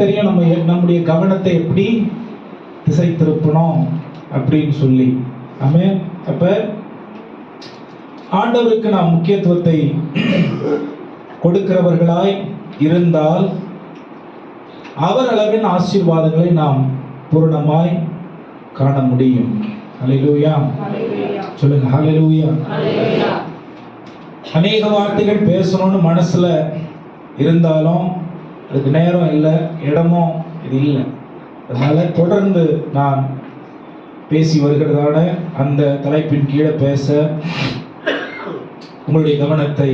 தெரியும் நம்முடைய கவனத்தை எப்படி திசை திருப்பணும் அப்படின்னு சொல்லி. ஆமென். அப்ப ஆண்டவருக்கு நாம் முக்கியத்துவத்தை கொடுக்கிறவர்களாய் இருந்தால் அவர் அளவின் ஆசீர்வாதங்களை நாம் பூரணமாய் காண முடியும். ஹல்லேலூயா. சொல்லுங்க ஹல்லேலூயா. அநேக வார்த்தைகள் பேசணும்னு மனசுல இருந்தாலும் அதுக்கு நேரம் இல்லை, இடமும் இது இல்லை. அதனால தொடர்ந்து நான் பேசி வருகிறதான அந்த தலைப்பின் கீழே பேச உங்களுடைய கவனத்தை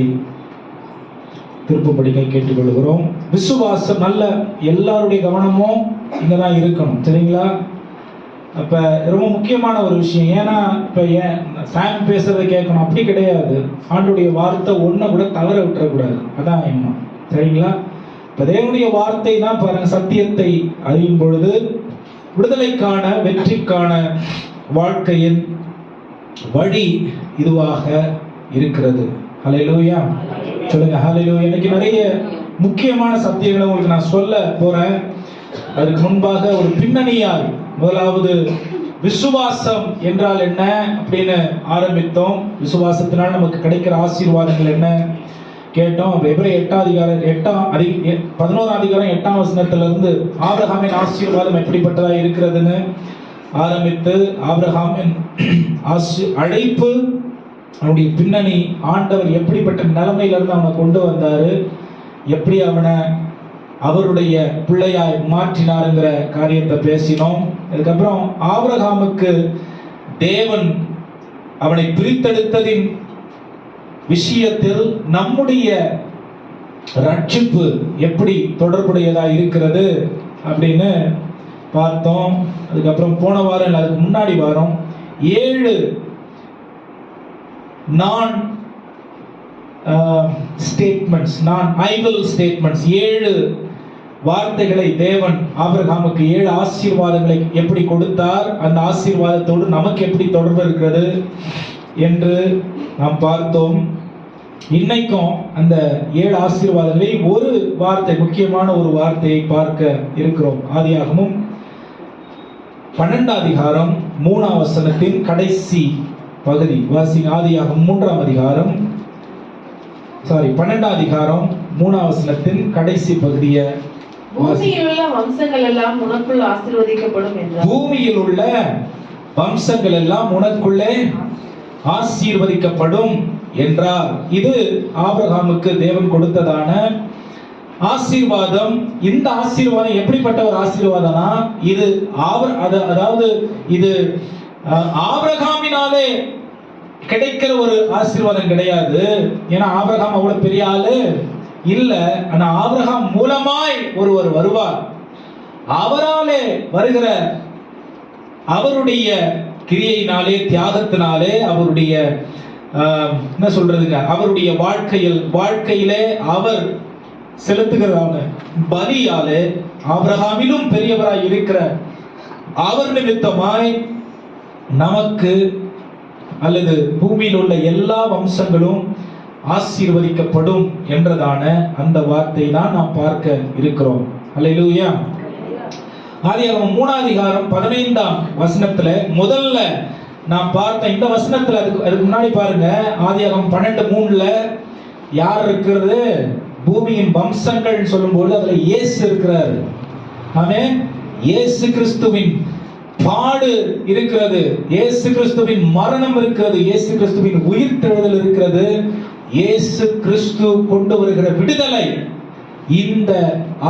திருப்பும்படிக்கை கேட்டுக்கொள்கிறோம். விசுவாசம் நல்ல எல்லாருடைய கவனமும் இங்கதான் இருக்கணும், சரிங்களா? அப்ப ரொம்ப முக்கியமான ஒரு விஷயம். ஏன்னா இப்ப ஏன் சாம் பேசுறதை கேட்கணும் அப்படி கிடையாது. ஆண்டுடைய வார்த்தை ஒன்றை கூட தவற விட்டுறக்கூடாது, அதான் எண்ணம், சரிங்களா? இப்ப தேவனுடைய வார்த்தை தான் பாருங்க, சத்தியத்தை அறியும் பொழுது விடுதலைக்கான வெற்றிக்கான வாழ்க்கையின் வழி இதுவாக இருக்கிறது. ஹல்லேலூயா. சொல்லுங்க ஹல்லேலூயா. இன்னைக்கு நிறைய முக்கியமான சத்தியங்களை உங்களுக்கு நான் சொல்ல போறேன். அதுக்கு முன்பாக ஒரு பின்னணியால் முதலாவது விசுவாசம் என்றால் என்ன அப்படின்னு ஆரம்பித்தோம். விசுவாசத்தினால் நமக்கு கிடைக்கிற ஆசீர்வாதங்கள் என்ன கேட்டோம். எபிரேயர் 11ஆம் அதிகாரம் 8ஆம் வசனத்திலிருந்து ஆபிரகாமின் ஆசீர்வாதம் எப்படிப்பட்டதா இருக்கிறதுன்னு ஆரம்பித்து ஆபிரகாமின் அழைப்பு, அவனுடைய பின்னணி, ஆண்டவர் எப்படிப்பட்ட நிலைமையிலிருந்து அவனை கொண்டு வந்தாரு, எப்படி அவனை அவருடைய பிள்ளையாய் மாற்றினாருங்கிற காரியத்தை பேசினோம். அதுக்கப்புறம் ஆபிரகாமுக்கு தேவன் அவனை பிரித்தெடுத்ததின் விஷயத்தில் நம்முடைய ரட்சிப்பு எப்படி தொடர்புடையதா இருக்கிறது அப்படின்னு பார்த்தோம். அதுக்கப்புறம் போன வாரம் இல்லை, அதுக்கு முன்னாடி வாரம் 7 நான் ஸ்டேட்மெண்ட்ஸ், நான் ஐவில் ஸ்டேட்மெண்ட்ஸ், 7 வார்த்தைகளை தேவன் ஆபிரகாமுக்கு 7 ஆசீர்வாதங்களை எப்படி கொடுத்தார், அந்த ஆசீர்வாதத்தோடு நமக்கு எப்படி தொடர்பு இருக்கிறது என்று நாம் பார்த்தோம். இன்னைக்கும் அந்த 7 ஆசீர்வாதங்களில் ஒரு வார்த்தை, முக்கியமான ஒரு வார்த்தையை பார்க்க இருக்கிறோம். ஆதியாகமம் 12ஆம் அதிகாரம் 3ஆம் வசனத்தின் கடைசி பகுதி வாசிங்க. ஆதியாகமம் 3ஆம் அதிகாரம் 12ஆம் அதிகாரம் 3ஆம் வசனத்தின் கடைசி பகுதியை பூமியில் உள்ள வம்சங்கள் எல்லாம் உனக்குள் ஆசீர்வதிக்கப்படும் என்றார். பூமியில் உள்ள வம்சங்கள் எல்லாம் உனக்குள்ளே ஆசீர்வதிக்கப்படும் என்றார். இது ஆபிரகாமுக்கு தேவன் கொடுத்ததான ஆசீர்வாதம். இந்த ஆசீர்வாதம் எப்படிப்பட்ட ஒரு ஆசீர்வாதம்னா, இது அதாவது இது ஆபிரகாமினாலே கிடைக்கிற ஒரு ஆசீர்வாதம் கிடையாது. ஏன்னா ஆபிரகாம் அவ்வளவு பெரிய ஆளு இல்ல. ஆனா ஆபிரகாம் மூலமாய் ஒருவர் வருவார். அவராலே வருகிற அவருடைய கிரியையினாலே, தியாகத்தினாலே, அவருடைய என்ன சொல்றதுங்க, அவருடைய வாழ்க்கையிலே அவர் செலுத்துகிறதான பலியாலே ஆபிரகாமிலும் பெரியவராய் இருக்கிற அவர் நிமித்தமாய் நமக்கு அல்லது பூமியில் உள்ள எல்லா வம்சங்களும் ஆசீர்வதிக்கப்படும் என்றதான அந்த வார்த்தை தான் நாம் பார்க்க இருக்கிறோம். அல்லேலூயா. ஆதியாகமம் 3ஆம் அதிகாரம் 15ஆம் வசனத்துல முதல்ல நாம் பார்த்த இந்த வசனத்துல அதுக்கு முன்னாடி பாருங்க, ஆதியாகமம் 12:3 யார் இருக்கிறது? பூமியின் வம்சங்கள் சொல்லும்போது அதுல இயேசு இருக்கிறார். ஆமென். இயேசு கிறிஸ்துவின் பாடு இருக்கிறது, இயேசு கிறிஸ்துவின் மரணம் இருக்கிறது, இயேசு கிறிஸ்துவின் உயிர்த்தெழுதல் இருக்கிறது, இயேசு கிறிஸ்து கொண்டு வருகிற விடுதலை இந்த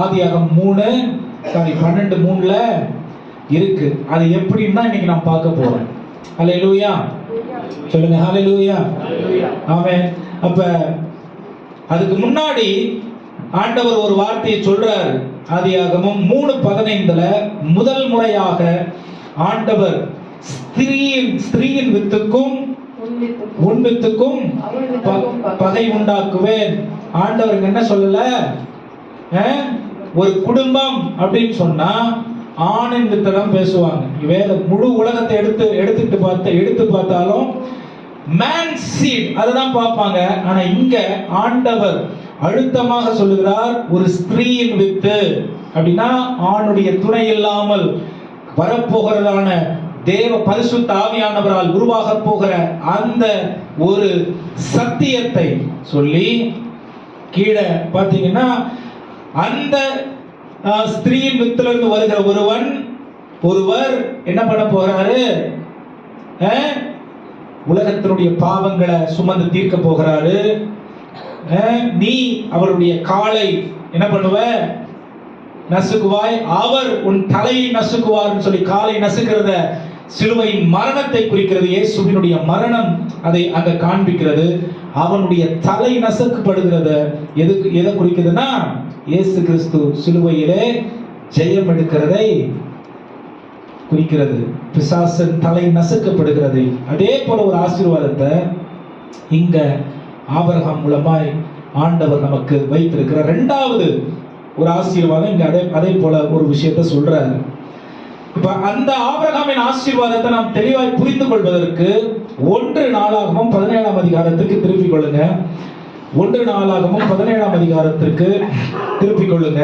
ஆதியாகமம் 12:3 இருக்கு. அது எப்படின்னா இன்னைக்கு நான் பார்க்க போறேன். ஹல்லேலூயா. சொல்லுங்க ஹல்லேலூயா. ஆமென். அப்ப அதுக்கு முன்னாடி ஆண்டவர் ஒரு வார்த்தையை சொல்றாரு. ஆதியாகமம் 3:15 முதல் முறையாக ஆண்டவர் ஸ்திரீயின் வித்துக்கும் உன் வித்துக்கும் பகை உண்டாக்குவேன். ஆண்டவர் என்ன சொல்லல, ஒரு குடும்பம் அப்படின்னு சொன்னா ஆணின் வித்தை தான் பேசுவாங்க. வேற முழு உலகத்தை எடுத்து பார்த்தாலும் மேன் சீட் அதுதான் பார்ப்பாங்க. ஆனா இங்க ஆண்டவர் அழுத்தமாக சொல்லுகிறார், ஒரு ஸ்திரீயின் வித்து அப்படின்னா ஆணுடைய துணை இல்லாமல் வரப்போகிறதான தேவ பரிசுத்த ஆவியானவரால் உருவாக போகிற அந்த ஒரு சத்தியத்தை சொல்லி கீழே பார்த்தீங்கன்னா அந்த ஸ்திரீயின் வித்திலிருந்து வருகிற ஒருவர் என்ன பண்ண போறாரு? உலகத்தினுடைய பாவங்களை சுமந்து தீர்க்க போகிறாரு. நீ அவருடைய காலை என்ன பண்ணுவ? நசுக்குவாய். அவர் உன் தலையை நசுக்குவார்னு சொல்லி காலை நசுக்கிறத சிலுவையின் மரணத்தை குறிக்கிறது. இயேசுவினுடைய மரணம் அதை அங்க காண்பிக்கிறது. அவனுடைய தலை நசுக்கப்படுகிறத எதை குறிக்கிறதுனா இயேசு கிறிஸ்து சிலுவையிலே ஜெயம் எடுக்கிறதை குறிக்கிறது. பிசாசன் தலை நசுக்கப்படுகிறது. அதே போல ஒரு ஆசீர்வாதத்தை இங்க ஆபிரகாம் மூலமாய் ஆண்டவர் நமக்கு வைத்திருக்கிறார். இரண்டாவது ஒரு ஆசீர்வாதம் இங்க அதே போல ஒரு விஷயத்தை சொல்றாரு. இப்ப அந்த ஆபிரகாமின் ஆசீர்வாதத்தை நாம் தெளிவாய் புரிந்து கொள்வதற்கு 1 நாளாகமம் 17ஆம் அதிகாரத்திற்கு திருப்பிக் கொள்ளுங்க. 1 நாளாகமம் 17ஆம் அதிகாரத்திற்கு திருப்பிக் கொள்ளுங்க.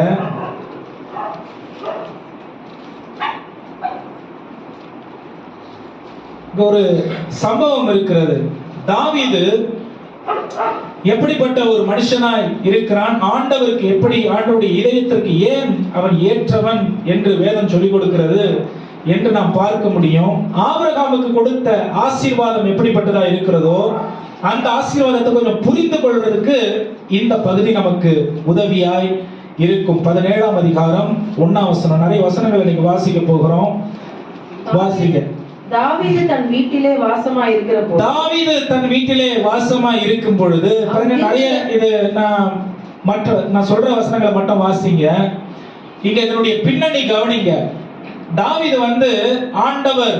ஒரு சம்பவம் இருக்கிறது. தாவீது எப்படிப்பட்ட ஒரு மனுஷனாய் இருக்கிறான், ஆண்டவருக்கு எப்படி, ஆண்டவருடைய இதயத்திற்கு ஏன் அவன் ஏற்றவன் என்று வேதம் சொல்லிக் கொடுக்கிறது என்று நாம் பார்க்க முடியும். ஆபிரகாமுக்கு கொடுத்த ஆசீர்வாதம் எப்படிப்பட்டதா இருக்கிறதோ அந்த ஆசீர்வாதத்தை கொஞ்சம் புரிந்து கொள்வதற்கு இந்த பகுதி நமக்கு உதவியாய் இருக்கும். 17ஆம் அதிகாரம் 1ஆம் வசனம். நிறைய வசனங்களை நீங்க வாசிக்க போகிறோம். வாசிக்க. தாவீது தன் வீட்டிலே வாசமாய் இருக்கிற போது, தாவீது தன் வீட்டிலே வாசமாய் இருக்கும் பொழுது பாருங்க, நிறைய இது நான் சொல்ற வசனங்களை மட்டும் வாசிங்க. இங்க இதனுடைய பின்னணி கவனிங்க. தாவீது ஆண்டவர்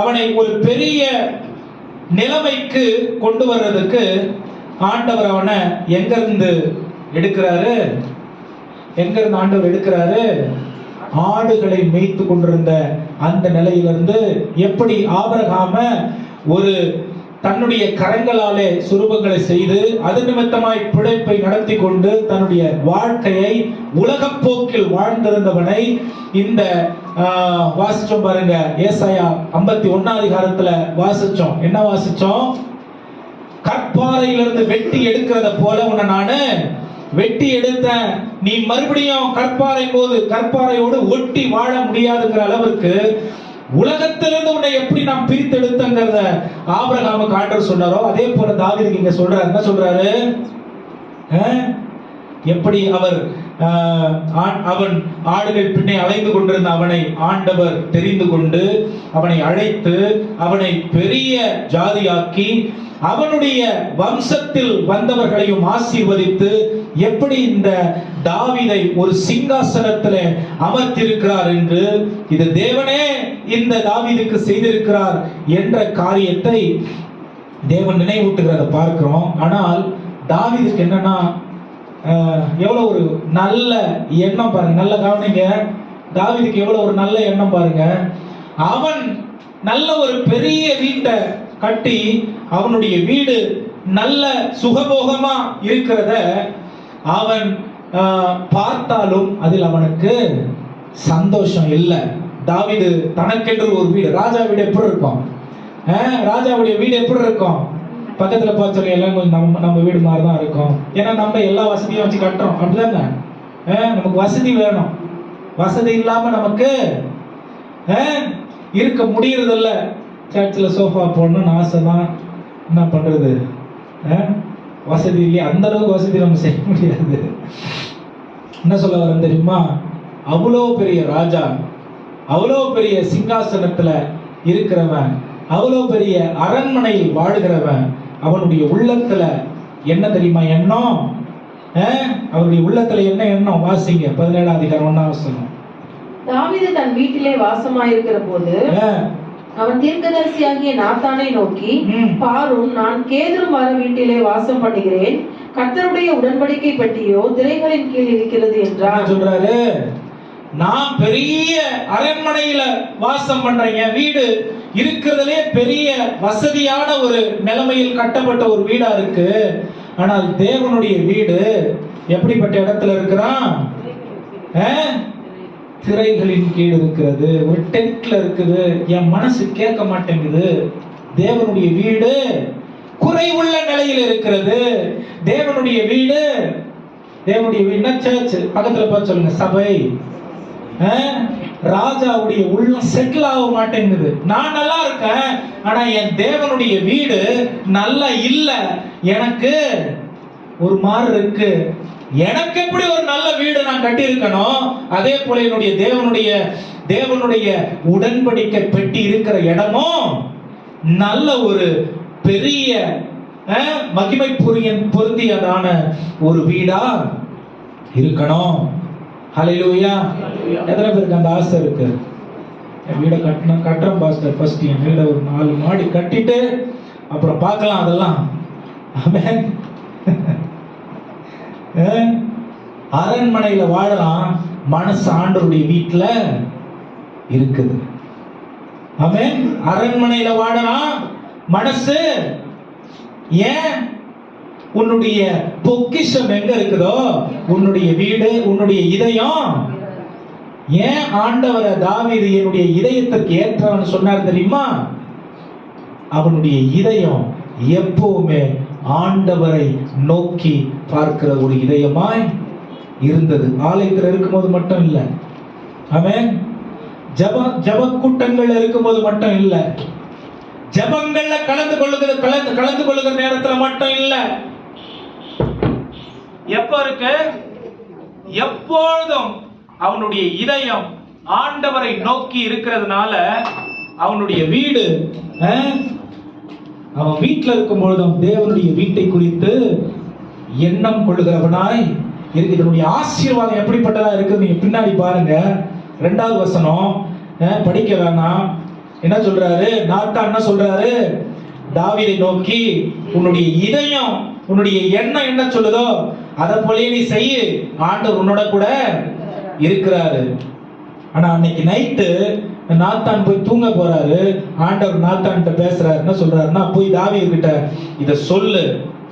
அவனை ஒரு பெரிய நிலைமைக்கு கொண்டு வர்றதுக்கு ஆண்டவர் அவனை எங்கிருந்து எடுக்கிறாரு? எங்கிருந்து ஆண்டவர் எடுக்கிறாரு? ஆடுகளை மேய்த்து கொண்டிருந்த அந்த நிலையிலிருந்து எப்படி ஆபிரகாம ஒரு தன்னுடைய கரங்களாலே சுரூபங்களை செய்து அது நிமித்தமாய் பிழைப்பை நடத்தி கொண்டு தன்னுடைய வாழ்க்கையை உலகப் போக்கில் வாழ்ந்திருந்தவனை இந்த வாசிச்சோம் பாருங்க. ஏசாயா 51ஆம் அதிகாரத்துல வாசிச்சோம். என்ன வாசிச்சோம்? கற்பாறையிலிருந்து வெட்டி எடுக்கிறத போல உன்னை நானு வெட்டி எடுத்த, நீ மறுபடியும் கற்பாறையோடு ஒட்டி வாழ முடியாதுங்கிற அளவுக்கு உலகத்திலிருந்து உன்னை எப்படி நாம் பிரித்து எடுத்தங்கிறத ஆபிரகாமுக்கு ஆண்டவர் சொன்னாரோ அதே போல தாவீதுக்கு இங்க சொல்றாரு. என்ன சொல்றாரு? எப்படி அவன் ஆடுகள் பின்னே அலைந்து கொண்டிருந்த அவனை ஆண்டவர் தெரிந்து கொண்டு அவனை அழைத்து அவனை பெரிய ஜாதியாக்கி அவனுடைய வம்சத்தில் வந்தவர்களையும் ஆசீர்வதித்து எப்படி இந்த தாவீதை ஒரு சிங்காசனத்தில் அமர்த்தியிருக்கிறார் என்று, இது தேவனே இந்த தாவீதுக்கு செய்திருக்கிறார் என்ற காரியத்தை தேவன் நினைவூட்டுகிறத பார்க்கிறோம். ஆனால் தாவீதுக்கு என்னன்னா எவ்வளவு ஒரு நல்ல எண்ணம் பாருங்க. நல்ல கவனிங்க. தாவீதுக்கு எவ்வளவு ஒரு நல்ல எண்ணம் பாருங்க. அவன் நல்ல ஒரு பெரிய வீட்டை கட்டி அவனுடைய வீடு நல்ல சுகபோகமா இருக்கிறத அவன் பார்த்தாலும் அதில் அவனுக்கு சந்தோஷம் இல்லை. தாவீது தனக்கென்று ஒரு வீடு, ராஜா வீடு எப்படி இருக்கும்? ராஜாவுடைய வீடு எப்படி இருக்கும்? பக்கத்துல பார்த்து எல்லாம் கொஞ்சம் நம்ம வீடு மாதிரி தான் இருக்கும். ஏன்னா நம்ம எல்லா வசதியும் வச்சு கட்டுறோம், அப்படிதாங்க. நமக்கு வசதி வேணும். வசதி இல்லாம நமக்கு இருக்க முடியறதில்ல. சர்ச்சில் சோஃபா போடணும்னு ஆசை தான், என்ன பண்றது? வசதி இல்லையா? அந்த அளவுக்கு வசதி நம்ம செய்ய முடியாது. என்ன சொல்ல வர தெரியுமா? அவ்வளோ பெரிய ராஜா, அவ்வளோ பெரிய சிங்காசனத்துல இருக்கிறவன், அவ்வளோ பெரிய அரண்மனையில் வாழ்கிறவன், அவனுடைய உள்ளத்துல என்ன தெரியுமா எண்ணம்? அவருடைய உள்ளத்துல என்ன எண்ணம்? வாசிங்க 17ஆம் அதிகாரம் 1ஆம் வசனம். தாவீது தன் வீட்டிலே வாசமாயிருக்கிற போது அவன் தீர்க்கதரிசியாகிய நாத்தானை நோக்கி, பாரும், நான் கேதுரு மர வீட்டிலே வாசம் பண்ணுகிறேன், கர்த்தருடைய உடன்படிக்கை பெட்டியோ திரைகளின் கீழ் இருக்கிறது என்றார். சொல்றாரு, நான் பெரிய அரண்மனையில வாசம் பண்றேன், என் வீடு இருக்கிறதுலே பெரிய வசதியான ஒரு நிலைமையில் கட்டப்பட்ட ஒரு வீடா இருக்கு. ஆனால் தேவனுடைய வீடு எப்படிப்பட்ட இடத்துல இருக்கிறான்? திரைகளின் கீழ் இருக்கிறது, ஒரு டென்ட்ல இருக்குது. என் மனசு கேட்க மாட்டேங்குது. தேவனுடைய வீடு குறைவுள்ள நிலையில் இருக்கிறது. தேவனுடைய வீடு சர்ச். பக்கத்துல பார்த்து சொல்லுங்க, சபை. ராஜாவுடைய உள்ளம் செட்டில் ஆக மாட்டேங்குது. நான் நல்லா இருக்கேன், ஆனா என் தேவனுடைய வீடு நல்லா இல்ல. எனக்கு ஒரு மாதிரி இருக்கு. எனக்கு எப்படி ஒரு நல்ல வீடு நான் கட்டி இருக்கணும், அதே போல என்னுடைய தேவனுடைய உடன்படிக்கை பெட்டி இருக்கிற இடமும் நல்ல ஒரு பெரிய மகிமை பொருந்தியதான ஒரு வீடா இருக்கணும். ஹல்லேலூயா. எத்தனை பேருக்கு அந்த ஆசை இருக்கு? என் வீடை கட்டுறேன் பாஸ்டர், ஃபர்ஸ்ட் என் வீடை ஒரு 4 மாடி கட்டிட்டு அப்புறம் பார்க்கலாம் அதெல்லாம். ஆமென். அரண்மனையில வாழலாம், மனசு ஆண்டவருடைய வீட்டுல இருக்குது. ஆமென். அரண்மனையில வாழலாம், மனசு. ஏன்? உன்னுடைய பொக்கிஷம் எங்க இருக்குதோ, உன்னுடைய வீடு, உன்னுடைய இதயம். ஏன் ஆண்டவரை தாவீது என்னுடைய இதயத்திற்கு ஏற்றவன் சொன்னார் தெரியுமா? அவனுடைய இதயம் எப்பவுமே ஆண்டவரை நோக்கி பார்க்கிற ஒரு இதயமாய் இருந்தது. ஆலயத்தில் இருக்கும்போது மட்டும் இல்ல, ஆமென். ஜப கூட்டங்கள் இருக்கும்போது மட்டும் இல்ல, ஜபங்கள்ல கலந்து கொள்ளுகிற நேரத்துல மட்டும் இல்ல. எப்ப இருக்கு? எப்பொழுதும் அவனுடைய இதயம் ஆண்டவரை நோக்கி இருக்கிறதுனால அவனுடைய வீடு, அவன் வீட்டில் இருக்கும் பொழுதும் தேவனுடைய வீட்டை குறித்து எண்ணம் கொள்ளுகிறவனாய் இருக்கு. இதனுடைய ஆசீர்வாதம் எப்படிப்பட்டதா இருக்குது நீங்க பின்னாடி பாருங்க. 2வது வசனம் படிக்க வேணாம். என்ன சொல்றாரு? நாத்தான் என்ன சொல்றாரு? தாவீதை நோக்கி, உன்னுடைய இதயம், உன்னுடைய எண்ணம் என்ன சொல்லுதோ அதை போல நீ செய்ய, ஆண்டவர் உன்னோட கூட இருக்கிறாரு. ஆனா அன்னைக்கு நைட்டு நாத்தான் போய் தூங்க போறாரு. ஆண்டவர் நாத்தான் பேசுறாரு. என்ன சொல்றாருன்னா, போய் தாவீது கிட்ட இத சொல்லு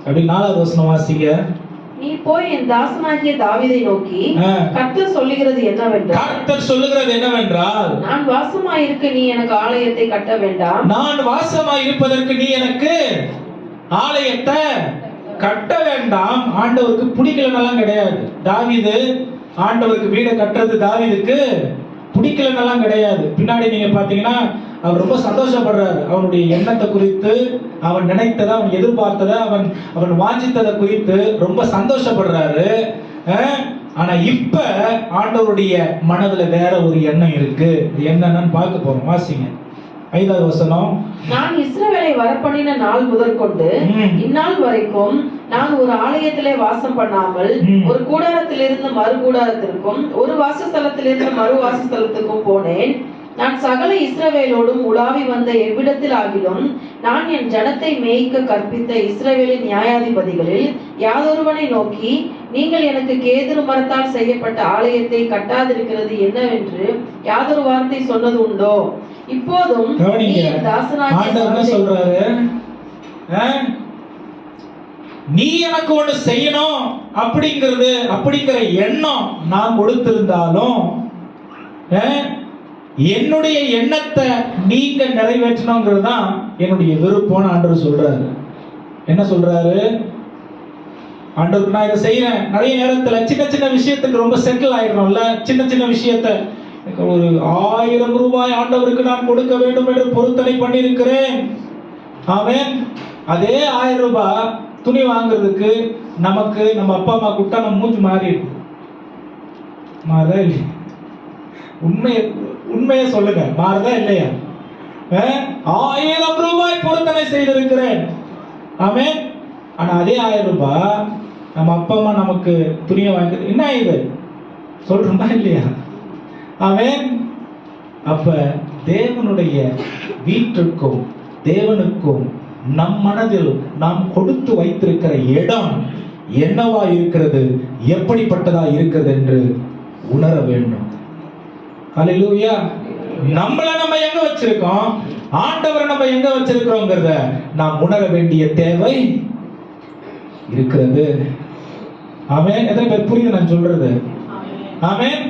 அப்படி. 4வது வசனம் வாசிங்க. நீ போய் என் தாசனாகிய தாவீதை நோக்கி, கர்த்தர் சொல்லுகிறது என்னவென்றால், நான் வாசமாயிருக்க நீ எனக்கு ஆலயத்தை கட்ட வேண்டாம். நான் வாசமாயிருப்பதற்கு நீ எனக்கு ஆலயத்தை கட்ட வேண்டாம். ஆண்டவருக்கு பிடிக்கலன்னெல்லாம் கிடையாது. தாவீது ஆண்டவருக்கு வீடை கட்டுறது தாவீதுக்கு பிடிக்கலன்னெல்லாம் கிடையாது. பின்னாடி நீங்க பாத்தீங்கன்னா அவர் ரொம்ப சந்தோஷப்படுறாரு. அவனுடைய எண்ணத்தை குறித்து, அவன் நினைத்ததை, அவன் எதிர்பார்த்ததை, அவன் வாஞ்சித்ததை குறித்து ரொம்ப சந்தோஷப்படுறாரு. ஆனா இப்ப ஆண்டவருடைய மனதுல வேற ஒரு எண்ணம் இருக்கு. என்னன்னு பார்க்க போறோம். வாசிங்க 5வது வசனம். நான் இஸ்ரவேலை வரப்பண்ணின நாள் முதற்கொண்டு இந்நாள் வரைக்கும் நான் ஒரு ஆலயத்திலே வாசம் பண்ணாமல், ஒரு கூடாரத்திலிருந்து மறு கூடாரத்திற்கும், ஒரு வாசஸ்தலத்திலிருந்து மறு வாசஸ்தலத்துக்கும் போனேன். நான் சகல இஸ்ரவேலோடும் உலாவி வந்த எவ்விடத்தில் ஆகிலும், நான் என் ஜனத்தை மேய்க்க கற்பித்த இஸ்ரவேலின் நியாயாதிபதிகளில் யாதொருவனை நோக்கி, நீங்கள் எனக்கு கேதுரு மரத்தால் செய்யப்பட்ட ஆலயத்தை கட்டாதிருக்கிறது என்னவென்று யாதொரு வார்த்தை சொன்னது உண்டோ? இப்போதும் சொல்றாரு, நீ எனக்கு ஒண்ணு செய்யணும் அப்படிங்கிற எண்ணம் நான் கொடுத்திருந்தாலும், என்னுடைய எண்ணத்தை நீங்க நிறைவேற்றணுங்கிறது தான் என்னுடைய விருப்பம்னு ஆண்டவர் சொல்றாரு. என்ன சொல்றாரு? ஆண்டவர், நான் இதை செய்யறேன். நிறைய நேரத்துல சின்ன சின்ன விஷயத்துக்கு ரொம்ப செட்டில் ஆயிடணும்ல. சின்ன சின்ன விஷயத்த ஒரு 1000 ரூபாய் ஆண்டவருக்கு நான் கொடுக்க வேண்டும் என்று பொருத்தனை பண்ணியிருக்கிறேன். ஆமென். அதே 1000 ரூபாய் துணி வாங்குறதுக்கு நமக்கு நம்ம அப்பா அம்மா கூப்பிட்டா நம்ம மூஞ்சி மாறிடும். மாறதா இல்லையா? உண்மையை சொல்லுங்க, மாறதா இல்லையா? 1000 ரூபாய் பொருத்தனை செய்திருக்கிறேன். ஆமென். ஆனா அதே 1000 ரூபாய் நம்ம அப்பா அம்மா நமக்கு துணியை வாங்கி, என்ன இது சொல்றோமா இல்லையா? ஆமென். அப்ப தேவனுடைய வீட்டிற்கும் தேவனுக்கும் நம் மனதில் நாம் கொடுத்து வைத்திருக்கிற இடம் என்னவா இருக்கிறது, எப்படிப்பட்டதா இருக்கிறது என்று உணர வேண்டும். ஹல்லேலூயா. நம்மள நம்ம எங்க வச்சிருக்கோம், ஆண்டவரை நம்ம எங்க வச்சிருக்கிறோங்கிறத நாம் உணர வேண்டிய தேவை இருக்கிறது. ஆமென். எத்தனை பேர் புரியுது நான் சொல்றது? ஆமென்.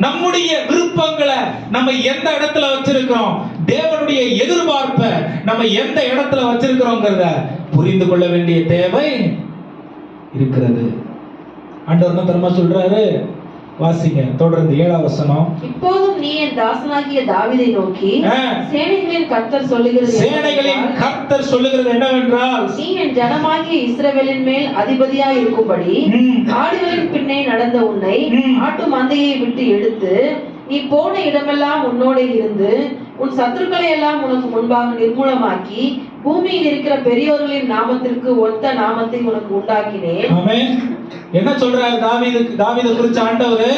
நம்முடைய விருப்பங்களை நம்ம எந்த இடத்துல வச்சிருக்கிறோம், தேவனுடைய எதிர்பார்ப்பை நம்ம எந்த இடத்துல வச்சிருக்கிறோங்கிறத புரிந்து கொள்ள வேண்டிய தேவை இருக்கிறது. ஆண்டவர் என்ன தெரியுமா சொல்றாரு? வாசிங்க தொடர்ந்து 7ஆம் வசனம். இப்போதும் நீ என் தாசனாகிய தாவீதை நோக்கி, சேனைகளின் கர்த்தர் சொல்லுகிறது என்னவென்றால், நீ என் ஜனமாகிய இஸ்ரவேலின் மேல் அதிபதியாய் இருக்கும்படி ஆடுகளின் பின்னே நடந்த உன்னை ஆட்டு மந்தையை விட்டு எடுத்து நீ போன இடமெல்லாம் உன்னோட இருந்து உன் சத்துருக்களை எல்லாம் உனக்கு முன்பாக நிர்மூலமாக்கி பூமியில் இருக்கிற பெரியோர்களின் நாமத்திற்கு ஒத்த நாமத்தை உனக்கு உண்டாக்கினேன். ஆமென். என்ன சொல்றாரு தாவீது குறிச்சு ஆண்டவர்?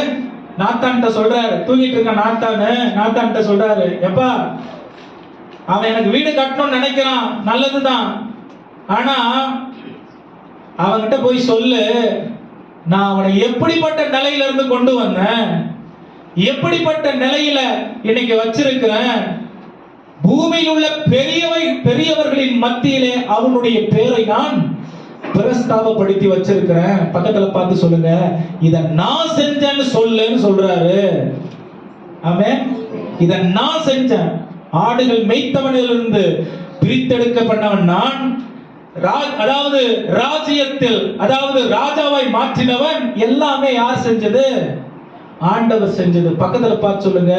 நாத்தான்கிட்ட சொல்றாரு, தூங்கிட்டு இருக்க நாத்தான்கிட்ட சொல்றாரு, எப்பா அவன் எனக்கு வீடு கட்டணும்னு நினைக்கிறான், நல்லதுதான், ஆனா அவன்கிட்ட போய் சொல்லு, நான் அவனை எப்படிப்பட்ட நிலையில இருந்து கொண்டு வந்தேன், எப்படிப்பட்ட நிலையில இன்னைக்கு வச்சிருக்கிறேன், பூமியில் உள்ள பெரியவர்களின் மத்தியிலே அவனுடைய பேரை நான் பிரஸ்தாபப்படுத்தி வச்சிருக்கிறேன். பக்கத்துல பார்த்து சொல்லுங்க, இத நான் செஞ்சேன்னு சொல்லுன்னு சொல்றாரு. ஆமென். இத நான் செஞ்சேன். ஆடுகள் மேய்த்தவனிலிருந்து பிரித்தெடுக்கப்பட்டவன் நான். அதாவது ராஜ்யத்தில், அதாவது ராஜாவாய் மாற்றினவன். எல்லாமே யார் செஞ்சது? ஆண்டவர் செஞ்சது. பக்கத்துல பார்த்து சொல்லுங்க,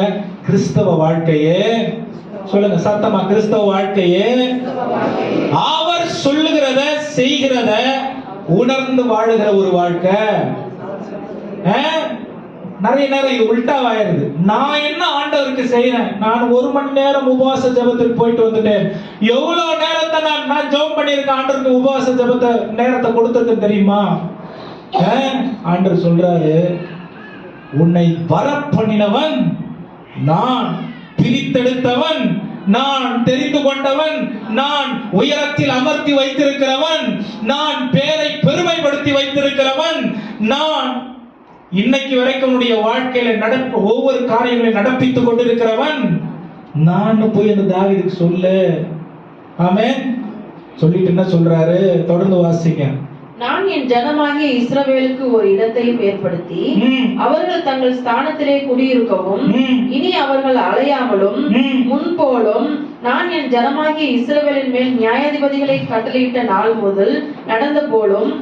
கிறிஸ்தவ வாழ்க்கையே, சொல்லுங்க சத்தமா, கிறிஸ்தவ வாழ்க்கையே அவர் சொல்லுகிறத செய்கிறத உணர்ந்து வாழுகிற ஒரு வாழ்க்கை. நிறைய நேரம் இது உல்டாவாயிருது. நான் என்ன ஆண்டவருக்கு செய்யறேன், நான் 1 மணி நேரம் உபவாச ஜெபத்துக்கு போயிட்டு வந்துட்டேன், எவ்வளவு நேரத்தை நான் ஜெபம் பண்ணியிருக்கேன், ஆண்டவருக்கு உபவாச ஜெபத்தை நேரத்தை கொடுத்திருக்கேன் தெரியுமா? ஆண்டவர் சொல்றாரு, உன்னை வரப்பண்ணினவன் நான், பிரித்தெடுத்தவன் நான், தெரிந்து கொண்டவன் நான், உயரத்தில் அமர்த்தி வைத்திருக்கிறவன் நான், பேரை பெருமைப்படுத்தி வைத்திருக்கிறவன் நான், இன்னைக்கு வரைக்கும் உன்னுடைய வாழ்க்கையில ஒவ்வொரு காரியங்களை நடப்பித்துக் கொண்டிருக்கிறவன் நான். போய் அந்த தாவீதுக்கு சொல்லு. ஆமென். சொல்லிட்டு என்ன சொல்றாரு? தொடர்ந்து வாசிங்க. நான் என் ஜனமாகிய இஸ்ரவேலுக்கு ஒரு இடத்தையும் ஏற்படுத்தி அவர்கள் தங்கள் ஸ்தானத்திலே குடியிருக்கவும் இனி அவர்கள் அலையாமலும் முன்போலும் நான் என் ஜனமாகிய இஸ்ரவேலின் மேல் நியாயாதிபதிகளை கட்டளையிட்ட நாள் முதல் நடந்த போலும்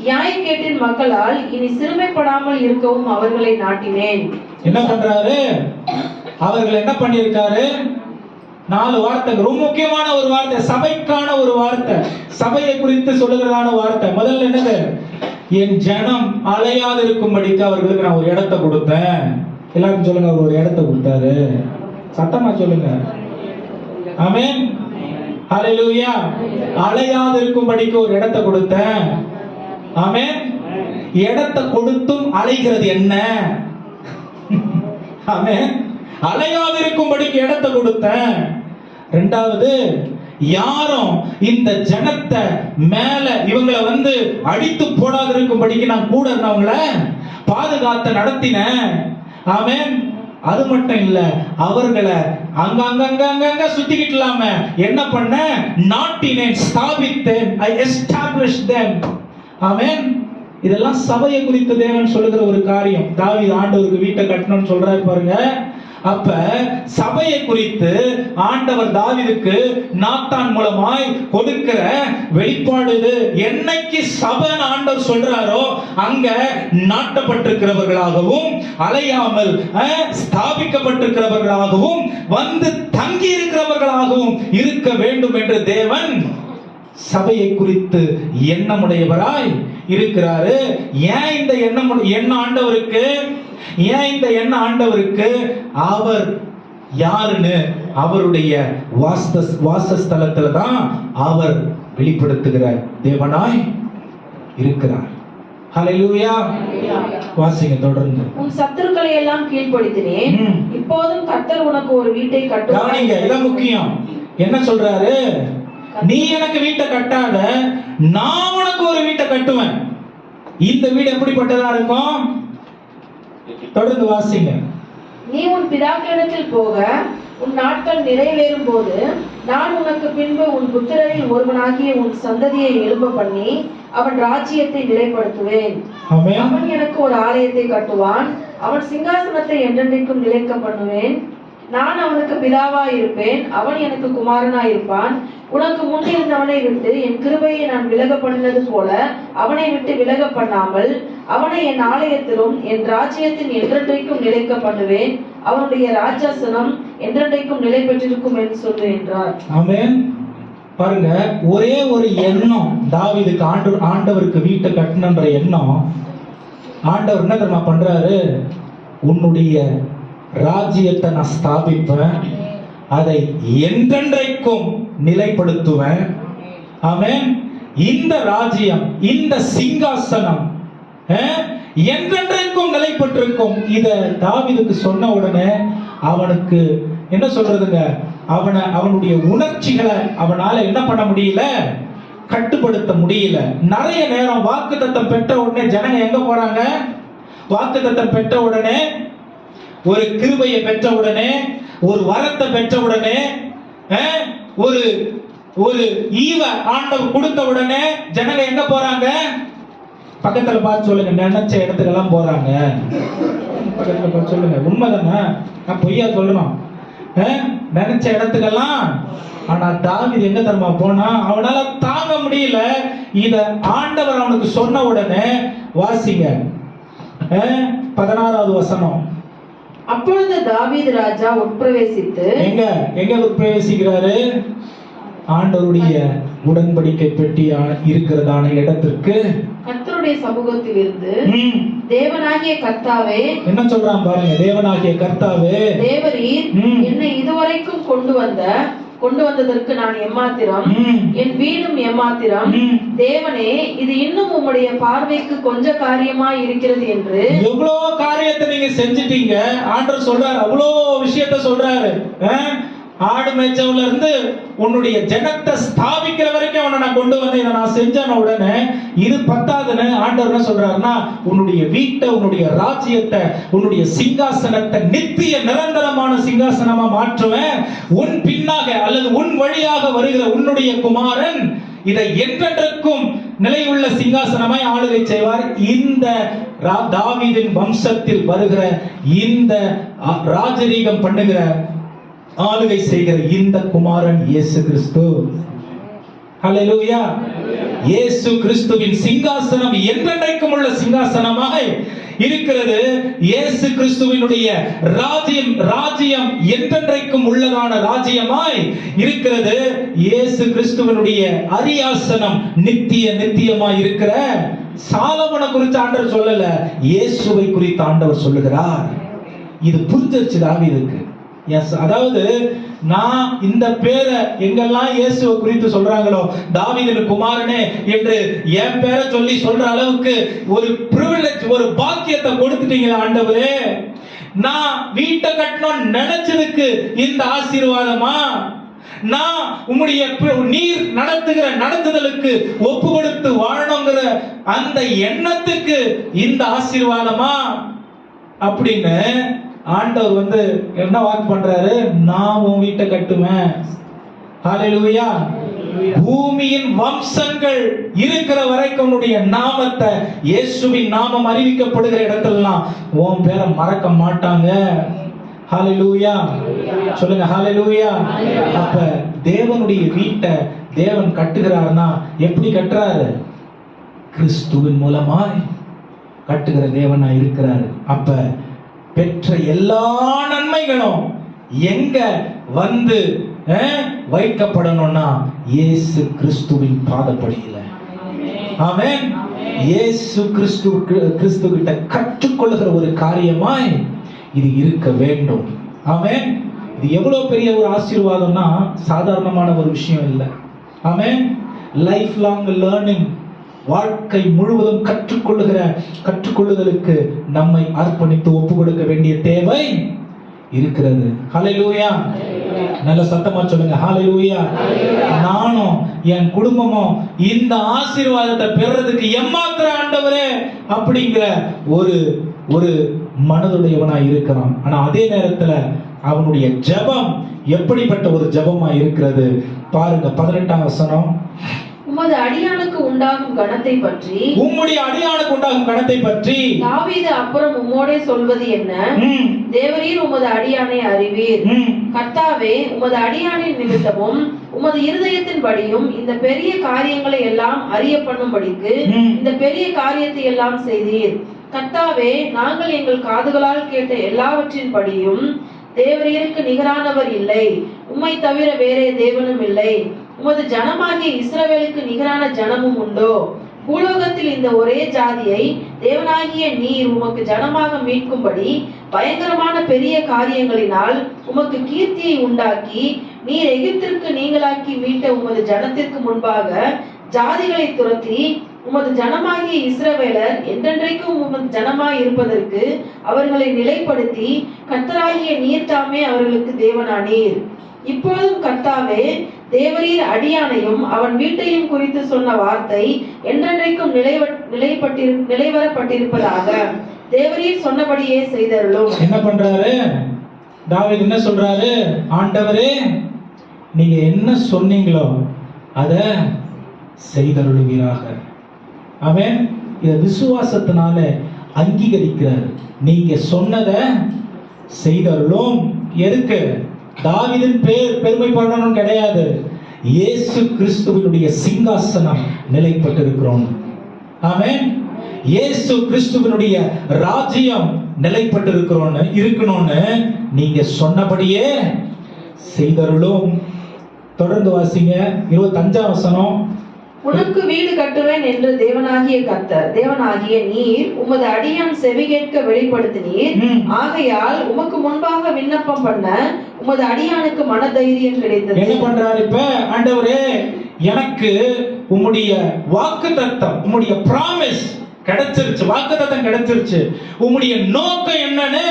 நியாயக்கேட்டின் மக்களால் இனி சிறுமைப்படாமல் இருக்கவும் அவர்களை நாட்டினேன். என்ன பண்றாரு? அவர்கள் என்ன பண்ணிருக்காரு? 4 வார்த்தை, ரொம்ப முக்கியமான ஒரு வார்த்தை, சபைக்கான ஒரு வார்த்தை, சபையை குறித்து சொல்லுகிறதான வார்த்தை. முதல்ல என்னது? என் ஜனம் அலையாது இருக்கும்படிக்கு அவர்களுக்கு நான் ஒரு இடத்தை கொடுத்தேன். எல்லாரும் சொல்லுங்க, அவர் ஒரு இடத்தை கொடுத்தாரு. சத்தமா சொல்லுங்க. ஆமென். ஹல்லேலூயா. அலையாது இருக்கும்படிக்கு ஒரு இடத்தை கொடுத்தேன். ஆமென். இடத்தை கொடுத்தும் அலைகிறது என்ன? ஆமென். அலையாது இருக்கும்படிக்கு இடத்தை கொடுத்தேன். 2வது, யாரும் இந்த ஜனத்தை மேல இவங்களை வந்து அடித்து போடாது இருக்கும்படிக்கு நான் கூட இருந்தவங்கள பாதுகாத்து நடத்தினேன். ஆமென். அது மட்டும் இல்ல, அவர்களை அங்க சுத்திக்கிட்டலாம என்ன பண்ண? நாட்டினேன், ஸ்தாபித்தேன். I established them. ஆமென். இதெல்லாம் சபையை குறித்து தேவன் சொல்லுகிற ஒரு காரியம். தாவீது ஆண்டவருக்கு வீட்டை கட்டணும்னு சொல்றாரு பாருங்க. அப்ப சபையை குறித்து ஆண்டவர் தாவீதுக்கு நாத்தான் மூலமாய் கொடுக்கிற வெளிப்பாடு இது. என்னைக்கு சபை ஆண்டவர் சொல்றாரோ அங்க நாட்டப்பட்டிருக்கிறவர்களாகவும் அலையாமல் ஸ்தாபிக்கப்பட்டிருக்கிறவர்களாகவும் வந்து தங்கி இருக்கிறவர்களாகவும் இருக்க வேண்டும் என்று தேவன் சபையை குறித்து எண்ணமுடையவராய் இருக்கிறாரு. ஏன் இந்த எண்ணம் ஆண்டவருக்கு? ஏன் இந்த எண்ணம் ஆண்டவருக்கு? அவர் யாருன்னு அவருடைய வாசஸ்தலத்துல தான் அவர் வெளிப்படுத்துகிற தேவனாய் இருக்கிறார். ஹல்லேலூயா. வாசிங்க தொடர்ந்து. உன் சத்துருக்களை எல்லாம் கீழ்ப்படுத்தினேன், இப்போதும் கர்த்தர் உனக்கு ஒரு வீட்டை கட்டுவார். இதான் முக்கியம். என்ன சொல்றாரு? நீ எனக்கு வீட்டை கட்டாத, நான் உனக்கு ஒரு வீட்டை கட்டுவேன். இந்த வீடு எப்படிப்பட்டதா இருக்கும்? தொடர்ந்து வாசிங்க. நீ உன் பிதாக்களிடத்தில் போக உன் நாட்கள் நிறைவேறும் போது நான் உனக்கு பின்பு உன் புத்திரரில் ஒருவனாகிய உன் சந்ததியை எழும்ப பண்ணி அவன் ராஜ்யத்தை நிலைப்படுத்துவேன். ஆமென். அவன் எனக்கு ஒரு ஆலயத்தை கட்டுவான், அவன் சிங்காசனத்தை என்றென்றைக்கும் நிலைக்க பண்ணுவேன். நான் அவனுக்கு பிதாவாய் இருப்பேன், அவன் எனக்கு குமாரனாய் இருப்பான். உனக்கு முன் இருந்தவனை விட்டு என் கிருபையை நான் விலக பண்ணினது போல அவனை விட்டு விலக பண்ணாமல் அவனை என் ஆலயத்திலும் என் ராஜ்யத்தின் என்றென்றைக்கும் நிலைக்க பண்ணுவேன். அவனுடைய ராஜாசனம் என்றென்றைக்கும் நிலை பெற்றிருக்கும் என்று சொல்வேன் என்றார். ஆமென். பாருங்க, ஒரே ஒரு எண்ணம் தாவீதுக்கு, ஆண்டவருக்கு வீட்டை கட்டணுன்ற எண்ணம். ஆண்டவர் என்ன தெரியுமா பண்றாரு? உன்னுடைய ராஜ்யத்தை நான் ஸ்தாபிப்பேன், அதை என்றென்றைக்கும் நிலைப்படுத்துவேன். ஆமென். இந்த ராஜ்யம், இந்த சிங்காசனம் என்றென்றைக்கும் நிலைப்பட்டிருக்கும். இத தாவீதுக்கு சொன்ன உடனே அவனுக்கு என்ன சொல்றதுங்க, அவனுடைய உணர்ச்சிகளை அவனால என்ன பண்ண முடியல, கட்டுப்படுத்த முடியல. நிறைய நேரம் வாக்குத்தத்தம் பெற்ற உடனே ஜனங்க எங்க போறாங்க? வாக்குத்தத்தம் பெற்ற உடனே, ஒரு கிருபையை பெற்ற உடனே, ஒரு வரத்தை பெற்ற உடனே, ஒரு ஒரு ஈவ ஆண்டவர் கொடுத்த உடனே ஜனங்க எங்க போறாங்க? பக்கத்துல பார்த்து சொல்லுங்க, நினைச்ச இடத்துக்கெல்லாம் போறாங்க. பக்கத்துல பார்த்து சொல்லுங்க, உண்மைதானே? நான் பொய்யா சொல்லணும்? நினைச்ச இடத்துக்கெல்லாம். ஆனா தாவீது எங்க தெரியுமா போனா? அவனால தாங்க முடியல. இத ஆண்டவர் அவனுக்கு சொன்ன உடனே, வாசிங்க 16வது வசனம். அப்பொழுது தாவீது ராஜா உட்பிரவேசித்து, எங்க உட்பிரவேசிக்கிறாரு? ஆண்டவருடைய உடன்படிக்கை பெட்டி இருக்கிறதான இடத்திற்கு, கர்த்தருடைய சமூகத்தில் இருந்து, தேவனாகிய கர்த்தாவே, என்ன சொல்றான் பாருங்க, தேவனாகிய கர்த்தாவே, தேவரீர் என்னை இதுவரைக்கும் கொண்டு வந்ததற்கு நான் எம்மாத்திரம், என் வீடும் எம்மாத்திரம். தேவனே, இது இன்னும் உம்முடைய பார்வைக்கு கொஞ்ச காரியமா இருக்கிறது என்று. எவ்வளவு காரியத்தை நீங்க செஞ்சிட்டீங்க. ஆண்டவர் சொல்றாரு, அவ்வளோ விஷயத்த சொல்றாரு. ஆடு மேய்ச்சவுல இருந்து உன்னுடைய ஜனத்தை ஸ்தாபிக்கிற வரைக்கும் அவனை நான் கொண்டு வந்து இதை நான் செஞ்சேன உடனே இது பத்தாதுன்னு ஆண்டவர் என்ன சொல்றாருன்னா, உன்னுடைய வீட்டை, உன்னுடைய ராஜ்யத்தை, உன்னுடைய சிங்காசனத்தை நித்திய நிரந்தரமான சிங்காசனமா மாற்றுவேன். உன் பின்னாக அல்லது உன் வழியாக வருகிற உன்னுடைய குமாரன் இதை என்றென்றைக்கும் நிலையுள்ள சிங்காசனமாய் ஆளுகை செய்வார். இந்த தாவீதின் வம்சத்தில் வருகிற, இந்த ராஜரீகம் பண்ணுகிற, ஆளுகை செய்கிற இந்த குமாரன் இயேசு கிறிஸ்து. ஹல்லேலூயா. இயேசு கிறிஸ்துவின் சிங்காசனம் என்றென்றைக்கும் உள்ள சிங்காசனமாக இருக்கிறது. இயேசு கிறிஸ்துவினுடைய ராஜ்யம் என்றென்றைக்கும் உள்ளதான ராஜ்யமாய் இருக்கிறது. இயேசு கிறிஸ்துவினுடைய அரியாசனம் நித்தியமாய் இருக்கிற. சாலமோனை குறித்து ஆண்டவர் சொல்லல, இயேசுவை குறித்து ஆண்டவர் சொல்லுகிறார். இது புரிஞ்சிருச்சு தாவீதுக்கு. அதாவது நான் இந்த பேரை எங்கெல்லாம் இயேசுவை குறித்து சொல்றாங்களோ, தாவீதின் குமாரனே என்று என் பேரை சொல்லி சொல்ற அளவுக்கு ஒரு பிரிவிலேஜ், ஒரு பாக்கியத்தை கொடுத்துட்டீங்களா ஆண்டவரே. நான் வீட்டை கட்டணும்னு நினைச்சதுக்கு இந்த ஆசீர்வாதமா? நான் உம்முடைய நீர் நடத்துதலுக்கு ஒப்பு கொடுத்து வாழணுங்கிற அந்த எண்ணத்துக்கு இந்த ஆசீர்வாதமா அப்படின்னு ஆண்டவர் என்ன வாக்கு பண்றாரு? நான் உன் வீட்டை கட்டுவேன். ஹல்லேலூயா. பூமியின் வம்சங்கள் இருக்கிற வரைக்கும் உன்னுடைய நாமத்தை, இயேசுவின் நாமம் அறிவிக்கப்படுகிற இடத்துலலாம் உன் பேரை மறக்க மாட்டாங்க. ஹல்லேலூயா. சொல்லுங்க ஹல்லேலூயா. அப்ப தேவனுடைய வீட்டை தேவன் கட்டுகிறார்னா எப்படி கட்டுறாரு? கிறிஸ்துவின் மூலமாய் கட்டுகிற தேவனா இருக்கிறாரு. அப்ப பெற்ற எல்லா நன்மைகளும் எங்க வைக்கப்படணும்னா இயேசு கிறிஸ்துவின் பாதப்படியில. ஆமென். இயேசு கிறிஸ்து கிட்ட கற்றுக்கொள்ளுகிற ஒரு காரியமாய் இது இருக்க வேண்டும். ஆமென். இது எவ்வளவு பெரிய ஒரு ஆசீர்வாதம்னா சாதாரணமான ஒரு விஷயம் இல்லை. ஆமென். லைஃப் லாங் லேர்னிங், வாழ்க்கை முழுவதும் கற்றுக்கொள்ளுதலுக்கு நம்மை அர்ப்பணித்து ஒப்பு கொடுக்க வேண்டிய தேவை இருக்கிறது. ஹல்லேலூயா. நல்ல சத்தமா சொல்லுங்க ஹல்லேலூயா. நானும் என் குடும்பமும் இந்த ஆசீர்வாதத்தை பெறறதுக்கு எம்மாத்திர ஆண்டவரே அப்படிங்கிற ஒரு மனதுடையவனாய் இருக்கிறான். ஆனா அதே நேரத்துல அவனுடைய ஜெபம் எப்படிப்பட்ட ஒரு ஜெபமா இருக்கிறது பாருங்க. 18ஆம் வசனம். உமது அடியானுக்கு உண்டாகும் கணத்தை பற்றி, உம்முடைய அடியானுக்கு உண்டாகும் கணத்தை பற்றி தாவீது அப்புறம் உம்மோடே சொல்வது என்ன? தேவரீர் உமது அடியானை அறிவீர். கர்த்தாவே, உமது அடியானின் நிமித்தமும் உமது இருதயத்தின்படியும் இந்த பெரிய காரியங்களை எல்லாம் அறிய பண்ணும்படிக்கு இந்த பெரிய காரியத்தை எல்லாம் செய்தீர். கர்த்தாவே, நாங்கள் எங்கள் காதுகளால் கேட்ட எல்லாவற்றின் படியும் தேவரீருக்கு நிகரானவர் இல்லை, உம்மை தவிர வேறே தேவனும் இல்லை. உமது ஜனமாகிய இஸ்ரவேலுக்கு நிகரான ஜனமும் உண்டோ? பூலோகத்தில் இந்த ஒரே ஜாதியை தேவனாகிய நீர் உமக்கு ஜனமாக மீட்கும்படி பயங்கரமான பெரிய காரியங்களினால் உமக்கு கீர்த்தியை உண்டாக்கி நீர் எகிப்திற்கு நீங்களாக்கி மீட்ட உமது ஜனத்திற்கு முன்பாக ஜாதிகளை துரத்தி உமது ஜனமாகிய இஸ்ரவேலர் என்றென்றைக்கும் உமது ஜனமாய் இருப்பதற்கு அவர்களை நிலைப்படுத்தி கர்த்தராகிய நீர் தாமே அவர்களுக்கு தேவனானீர். இப்பொழுதும் கர்த்தாவே, தேவரீர் அடியானையும் அவன் வீட்டையும் குறித்து சொன்ன வார்த்தை என்றென்றைக்கும் நிலைவரப்பட்டிருப்பதாக. தேவரீர் சொன்னபடியே செய்தருளும். என்ன பண்றாரு தாவீது? என்ன சொல்றாரு? ஆண்டவரே, நீங்க என்ன சொன்னீங்களோ அத செய்தருளுவீராக. ஆமென். இத விசுவாசத்தினால அங்கீகரிக்கிறார். நீங்க சொன்னத செய்தருளும். எதுக்கு? தாவீதின் பேர் பெருமைப்படணும் கிடையாது, இயேசு கிறிஸ்துவினுடைய சிங்காசனம் நிலைப்பட்டிருக்கிறோம். ஆமென். இயேசு கிறிஸ்துவினுடைய ராஜ்யம் இருக்கணும்னு நீங்க சொன்னபடியே செய்தருளும். தொடர்ந்து வாசிங்க 25ஆம் வசனம். உனக்கு வீடு கட்டுவேன் என்று தேவனாகிய நீர் உமது அடியான் செவி கேட்க வெளிப்படுத்தினீர். ஆகையால் உமக்கு முன்பாக விண்ணப்பம் பண்ண உமது அடியானுக்கு மனதைரியம் கிடைத்தது. என்ன பண்றாரு இப்ப? ஆண்டவரே, எனக்கு உம்முடைய வாக்குத்தத்தம், உம்முடைய பிராமிஸ் கிடைச்சிருச்சு, வாக்குத்தத்தம் கிடைச்சிருச்சு. உம்முடைய நோக்கம் என்னன்னு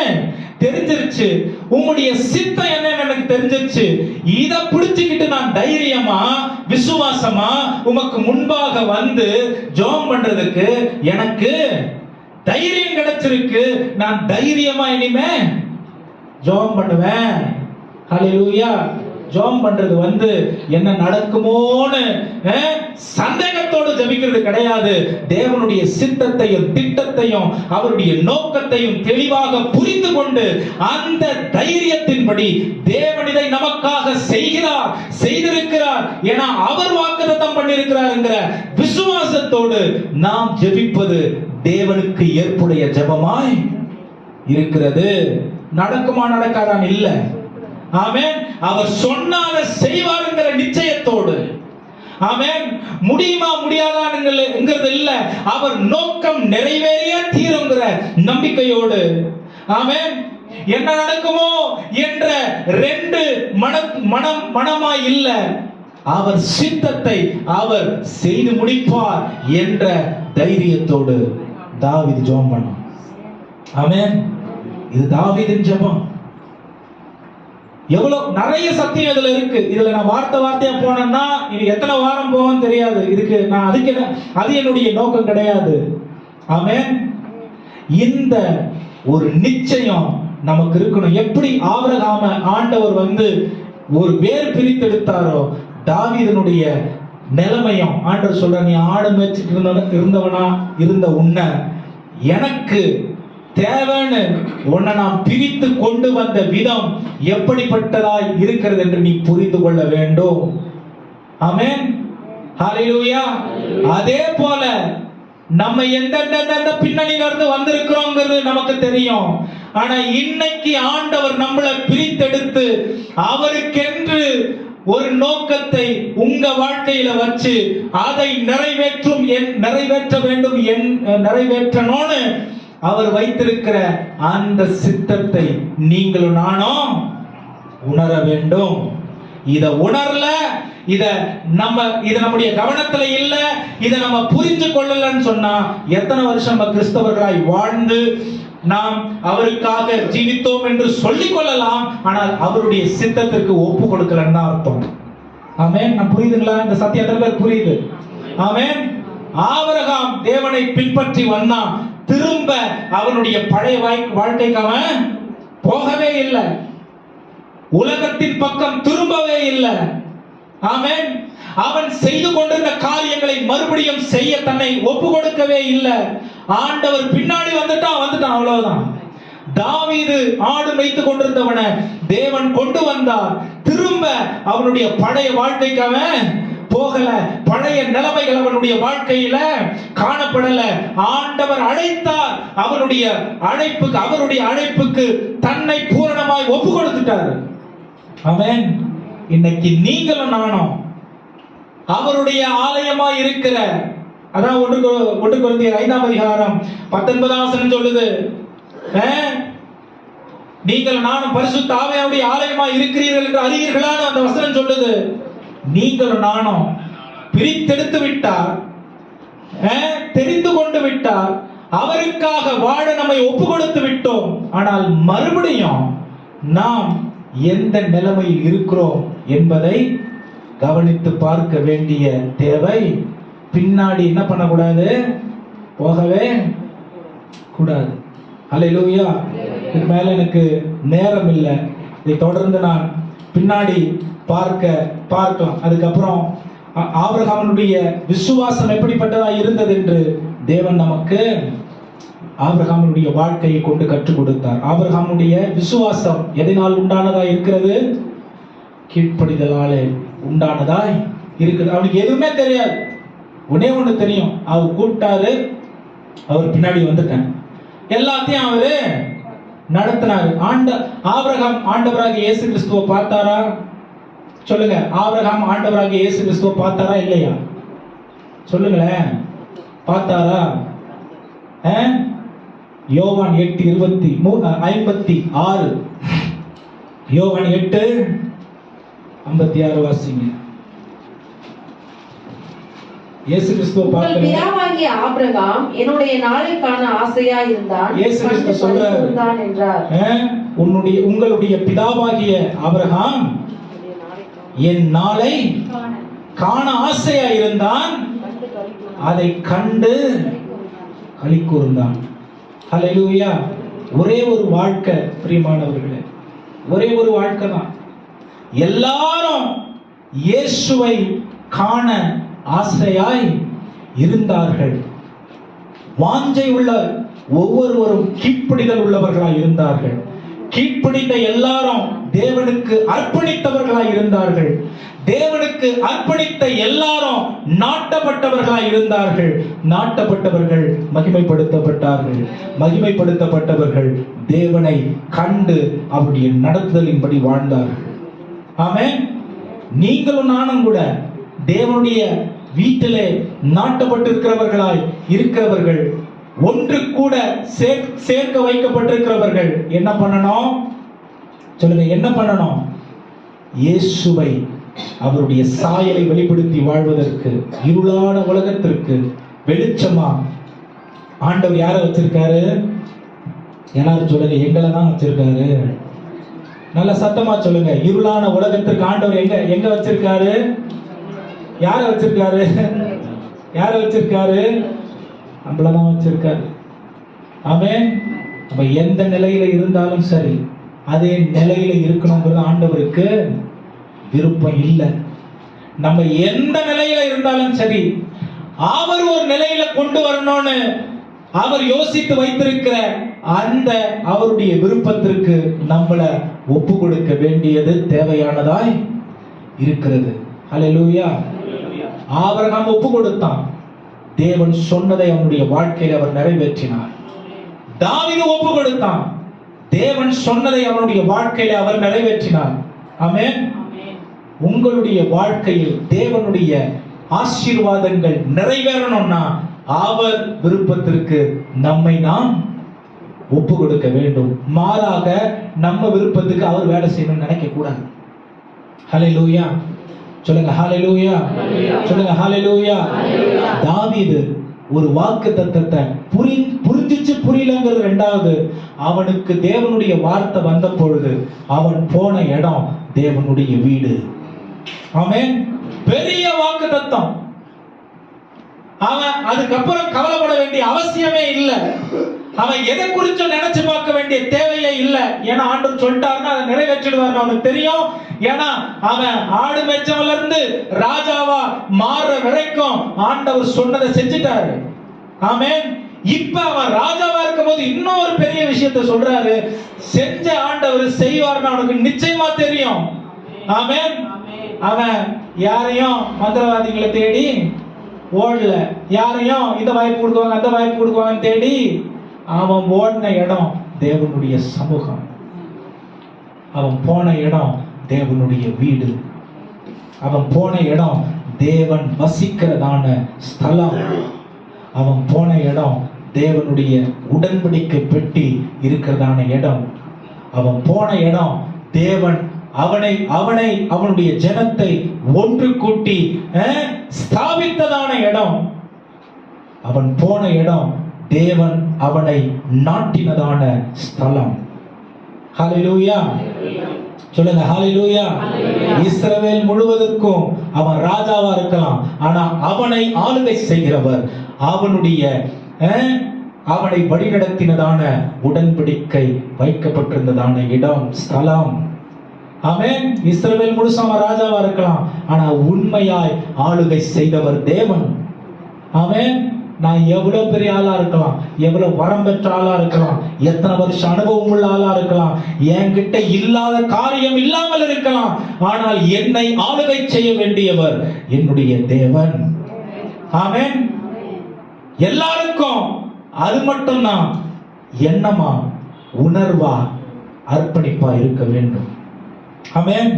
தெரிஞ்சிருச்சு, உம்முடைய சித்தம் என்னன்னு எனக்கு தெரிஞ்சிருச்சு. இத பிடிச்சுக்கிட்டு நான் தைரியமா விசுவாசமா உமக்கு முன்பாக வந்து ஜெபம் பண்றதுக்கு எனக்கு தைரியம் கிடைச்சிருக்கு. நான் தைரியமா இனிமே ஜெபம் பண்ணுவேன். ஹல்லேலூயா. ஜெபம் பண்றது என்ன நடக்குமோன்னு சந்தேகத்தோடு ஜெபிக்கிறது கிடையாது. தேவனுடைய சித்தத்தையும் திட்டத்தையும் அவருடைய நோக்கத்தையும் தெளிவாக புரிந்து கொண்டு அந்த தைரியத்தின்படி தேவன் இதை நமக்காக செய்திருக்கிறார் என அவர் வாக்குத்தத்தம் பண்ணியிருக்கிறார் என்கிற விசுவாசத்தோடு நாம் ஜெபிப்பது தேவனுக்கு ஏற்புடைய ஜெபமாய் இருக்கிறது. நடக்குமா நடக்காதான் இல்ல. ஆமென். அவர் சொன்னால செய்வாருங்கிற நிச்சயத்தோடு. ஆமென். முடியுமா முடியாதாங்கிறது இல்ல, அவர் நோக்கம் நிறைவேறிய தீருங்கிற நம்பிக்கையோடு. ஆமென். என்ன நடக்குமோ என்ற ரெண்டு மனமாய் இல்ல, அவர் சித்தத்தை அவர் செய்து முடிப்பார் என்ற தைரியத்தோடு தாவீது ஜெபம் பண்ணான். ஆமென். இது தாவீதின் ஜெபம். எவ்வளவு நிறைய சத்தியம் இதுல இருக்கு. இதுல நான் வார்த்தையா போனேன்னா இது எத்தனை வாரம் போகும் தெரியாது. இதுக்கு நான் அது என்னுடைய நோக்கம் கிடையாது. ஆமென். இந்த ஒரு நிச்சயம் நமக்கு இருக்கணும். எப்படி ஆபிரகாம ஆண்டவர் ஒரு வேர் பிரித்தெடுத்தாரோ, தாவீதனுடைய நிலைமையும் ஆண்டவர் சொல்ற, நீ ஆடு மேய்ச்சிட்டு இருந்தவனா இருந்த உன்னை எனக்கு தேவைன்னு உன்னை நாம் பிரித்து கொண்டு வந்த விதம் எப்படிப்பட்டதாய் இருக்கிறது என்று நீ புரிந்து கொள்ள வேண்டும். ஆமென். ஹல்லேலூயா. அதே போல நம்ம எந்த பின்னணியில இருந்து வந்திருக்கிறோங்கிறது நமக்கு தெரியும். ஆனா இன்னைக்கு ஆண்டவர் நம்மளை பிரித்தெடுத்து அவருக்கென்று ஒரு நோக்கத்தை உங்க வாழ்க்கையில வச்சு அதை நிறைவேற்றணும்னு அவர் வைத்திருக்கிற அந்த சித்தத்தை நீங்களும் நானும் உணர வேண்டும். இத உணரல, இத நம்முடைய கவனத்துல இல்ல, இத நம்ம புரிந்து கொள்ளலன்னு சொன்னா எத்தனை வருஷம் நம்ம கிறிஸ்தவர்களாய் வாழ்ந்து நாம் அவருக்காக ஜீவித்தோம் என்று சொல்லிக் கொள்ளலாம், ஆனால் அவருடைய சித்தத்திற்கு ஒப்பு கொடுக்கலன்னு அர்த்தம். ஆமென். நான் புரியுதுங்களா? இந்த சத்தியம் பேர் புரியுது? ஆமென். ஆபிரகாம் தேவனை பின்பற்றி வந்தான். திரும்ப அவனுடைய பழைய வாழ்க்கைக்கு அவன் போகவே இல்லை. உலகத்தின் பக்கம் திரும்பவே இல்லை. ஆமென். அவன் செய்து கொண்டிருந்த காரியங்களை மறுபடியும் செய்ய தன்னை ஒப்பு கொடுக்கவே இல்லை. ஆண்டவர் பின்னாடி வந்துட்டான் அவ்வளவுதான். தாவீது ஆடு மேய்த்துக் கொண்டிருந்தவனை தேவன் கொண்டு வந்தார். திரும்ப அவனுடைய பழைய வாழ்க்கைக்கு அவன் போகல. பழைய நிலைமைகள் அவனுடைய வாழ்க்கையில காணப்படல. ஆண்டவர் அழைத்தார். அவருடைய அழைப்புக்கு தன்னை பூரணமாய் ஒப்பு கொடுத்துட்டார். ஆமென். இன்னைக்கு நீங்களும் நானும் அவருடைய ஆலயமாய் இருக்கிற, அதான் 1 கொரிந்தியர் 5ஆம் அதிகாரம் 19ஆம் வசனம் சொல்லுது, நீங்கள் நானும் பரிசுத்த ஆவியானுடைய ஆலயமாய் இருக்கிறீர்கள் என்று அறிவீர்களான்னு அந்த வசனம் சொல்லுது. நீங்களும் நானும் பிரித்தெடுத்து விட்டார், தெரிந்து கொண்டு விட்டார், அவருக்காக வாழ நம்மை ஒப்பு கொடுத்து விட்டோம். ஆனால் மறுபடியும் நாம் எந்த நிலைமையில் இருக்கிறோம் என்பதை கவனித்து பார்க்க வேண்டிய தேவை. பின்னாடி என்ன பண்ணக்கூடாது? போகவே கூடாது. அல்லேலூயா. இதுக்கு மேல எனக்கு நேரம் இல்லை. இதை தொடர்ந்து நான் பின்னாடி பார்க்கலாம். அதுக்கப்புறம் ஆபிரகாமுடைய விசுவாசம் எப்படிப்பட்டதா இருந்தது என்று தேவன் நமக்கு ஆபிரகாமுடைய வாழ்க்கையை கொண்டு கற்றுக் கொடுத்தார். ஆபிரகாமுடைய விசுவாசம் எதனால் உண்டானதா இருக்கிறது? கீழ்ப்படிதலாலே உண்டானதாய் இருக்குது. அவனுக்கு எதுவுமே தெரியாது. ஒண்ணு தெரியும், அவர் கூப்பிட்டாரு, அவர் பின்னாடி வந்துட்டேன், எல்லாத்தையும் அவரு நடத்தினாரு. ஆபிரகாம் ஆண்டவராகிய இயேசு கிறிஸ்துவை பார்த்தாரா? சொல்லுங்க. ஆபிரகாம் ஆண்டவராகிய இயேசு கிறிஸ்துவை பார்த்தாரா இல்லையா? சொல்லுங்களேன். பார்த்தாரா? யோவான் 8:56. யோவான் 8:56 வாசிங்க. இயேசு கிறிஸ்துவை பார்த்தார். பிதாவாகிய ஆபிரகாம் என்னுடைய நாளை காண ஆசையா இருந்தான். இயேசு கிறிஸ்து சொல்றார் என்றார். உங்களுடைய பிதாவாகிய ஆபிரகாம் என் நாளை காண ஆசையா இருந்தான், அதை கண்டு களி கூர்ந்தான். ஹல்லேலூயா. ஒரே ஒரு வாழ்க்கை பிரியமானவர்களே, ஒரே ஒரு வாழ்க்கை தான். எல்லாரும் இயேசுவை காண ஆசையாய் இருந்தார்கள். வாஞ்சை உள்ள ஒவ்வொருவரும் கீழ்ப்படிதல் உள்ளவர்களாய் இருந்தார்கள். கீழ்ப்படிந்த எல்லாரும் தேவனுக்கு அர்ப்பணித்தவர்களாய் இருந்தார்கள். தேவனுக்கு அர்ப்பணித்த எல்லாரும் நாட்டப்பட்டவர்களாய் இருந்தார்கள். நாட்டப்பட்டவர்கள் மகிமைப்படுத்தப்பட்டார்கள். மகிமைப்படுத்தப்பட்டவர்கள் தேவனை கண்டு அவருடைய நடத்துதலின்படி வாழ்ந்தார்கள். ஆமென். நீங்களும் நானும் கூட தேவனுடைய வீட்டிலே நாட்டப்பட்டிருக்கிறவர்களாய் இருக்கிறவர்கள், ஒன்று கூட சேர்க்க வைக்கப்பட்டிருக்கிறவர்கள் என்ன பண்ணணும்? சொல்லுங்க, என்ன பண்ணணும்? இயேசுவை, அவருடைய சாயலை வெளிப்படுத்தி வாழ்வதற்கு, இருளான உலகத்திற்கு வெளிச்சமா ஆண்டவர் யாரை வச்சிருக்காரு? எல்லாரும் சொல்லுங்க, எங்களை தான் வச்சிருக்காரு. நல்ல சத்தமா சொல்லுங்க. இருளான உலகத்திற்கு ஆண்டவர் எங்க வச்சிருக்காரு? யாரை வச்சிருக்காரு? யாரை வச்சிருக்காரு? நம்மளதான் வச்சிருக்காரு. ஆமென். நம்ம எந்த நிலையில இருந்தாலும் சரி, அதே நிலையில இருக்கணுங்கிறது ஆண்டவருக்கு விருப்பம் இல்லை. நம்ம எந்த நிலையில இருந்தாலும் சரி, அவர் ஒரு நிலையில கொண்டு வரணும்னு அவர் யோசித்து வைத்திருக்கிற அந்த அவருடைய விருப்பத்திற்கு நம்மளை ஒப்பு கொடுக்க வேண்டியது தேவையானதாய் இருக்கிறது. ஹல்லேலூயா. ஆபிரகாம் ஒப்பு கொடுத்தான். தேவன் சொன்னதை அவனுடைய வாழ்க்கையில் அவர் நிறைவேற்றினார். தாவீது ஒப்பு கொடுத்தான். தேவன் சொன்னதை அவனுடைய வாழ்க்கையில் அவர் நிறைவேற்றினார். ஆமென். உங்களுடைய வாழ்க்கையில் தேவனுடைய ஆசீர்வாதங்கள் நிறைவேறணும்னா அவர் விருப்பத்திற்கு நம்மை நாம் ஒப்பு கொடுக்க வேண்டும். மாறாக நம்ம விருப்பத்துக்கு அவர் வேலை செய்யணும்னு நினைக்க கூடாது. ஹல்லேலூயா. சொல்லுங்க ஹல்லேலூயா. சொல்லுங்க ஹல்லேலூயா. தாவீது ஒரு வாக்கு தத்தத்தை புரிஞ்சிச்சு புரியலங்கிறது ரெண்டாவது. அவனுக்கு தேவனுடைய வார்த்தை வந்த பொழுது அவன் போன இடம் தேவனுடைய வீடு. ஆமென். பெரிய வாக்கு தத்தம். அவன் அதுக்கப்புறம் கவலைப்பட வேண்டிய அவசியமே இல்லை. அவன் எதை குறிச்சும் நினைச்சு பார்க்க வேண்டிய தேவையே இல்லை. ஏன்னா ஆண்டவர் சொல்லிட்டாருன்னா அதை நிறைவேற்றிடுவார் அவனுக்கு தெரியும். ஏன்னா அவன் ஆடு மேய்ச்சவன்ல இருந்து ராஜாவா மாற வரைக்கும் ஆண்டவர் சொன்னதை செஞ்சுட்டாரு. ஆமென். இப்ப அவன் ராஜாவா இருக்கும் போது இன்னொரு பெரிய விஷயத்தை சொல்றாரு. செஞ்ச ஆண்டவர் செய்வார்னு அவனுக்கு நிச்சயமா தெரியும். ஆமென். அவன் யாரையும் மந்திரவாதிகளை தேடி ஓடல, யாரையும் இந்த வாய்ப்பு கொடுக்குவாங்க அந்த வாய்ப்பு கொடுக்குவாங்கன்னு தேடி அவன் ஓடின இடம் தேவனுடைய சமூகம். அவன் போன இடம் தேவனுடைய வீடு. அவன் போன இடம் தேவன் வசிக்கிறதான ஸ்தலம். அவன் போன இடம் தேவனுடைய உடன்படிக்கை பெட்டி இருக்கிறதான இடம். அவன் போன இடம் தேவன் அவனை அவனுடைய ஜனத்தை ஒன்று கூட்டி ஸ்தாபித்ததான இடம். அவன் போன இடம் தேவன் அவனை நாட்டினதான ஸ்தலம். ஹல்லேலூயா சொல்லுங்க, ஹல்லேலூயா. இஸ்ரவேல் முழுவதற்கும் அவன் ராஜாவா இருக்கலாம், ஆனா அவனை ஆளுகை செய்கிறவர் அவனை வழிநடத்தினதான உடன்படிக்கை வைக்கப்பட்டிருந்ததான இடம், ஸ்தலம். ஆமென். இஸ்ரவேல் முழுசா அவன் ராஜாவா இருக்கலாம், ஆனா உண்மையாய் ஆளுகை செய்தவர் தேவன். ஆமென். நான் எவ்வளவு பெரிய ஆளா இருக்கலாம், எவ்வளவு வரம் பெற்ற ஆளா இருக்கலாம், எத்தனை வருஷம் அனுபவம் உள்ள ஆளா இருக்கலாம், என்கிட்ட இல்லாத காரியம் இல்லாமல் இருக்கலாம், ஆனால் என்னை ஆளுகை செய்ய வேண்டியவர் என்னுடைய தேவன். ஆமென். எல்லாருக்கும் அது மட்டும்தான் எண்ணமா, உணர்வா, அர்ப்பணிப்பா இருக்க வேண்டும். ஆமென்.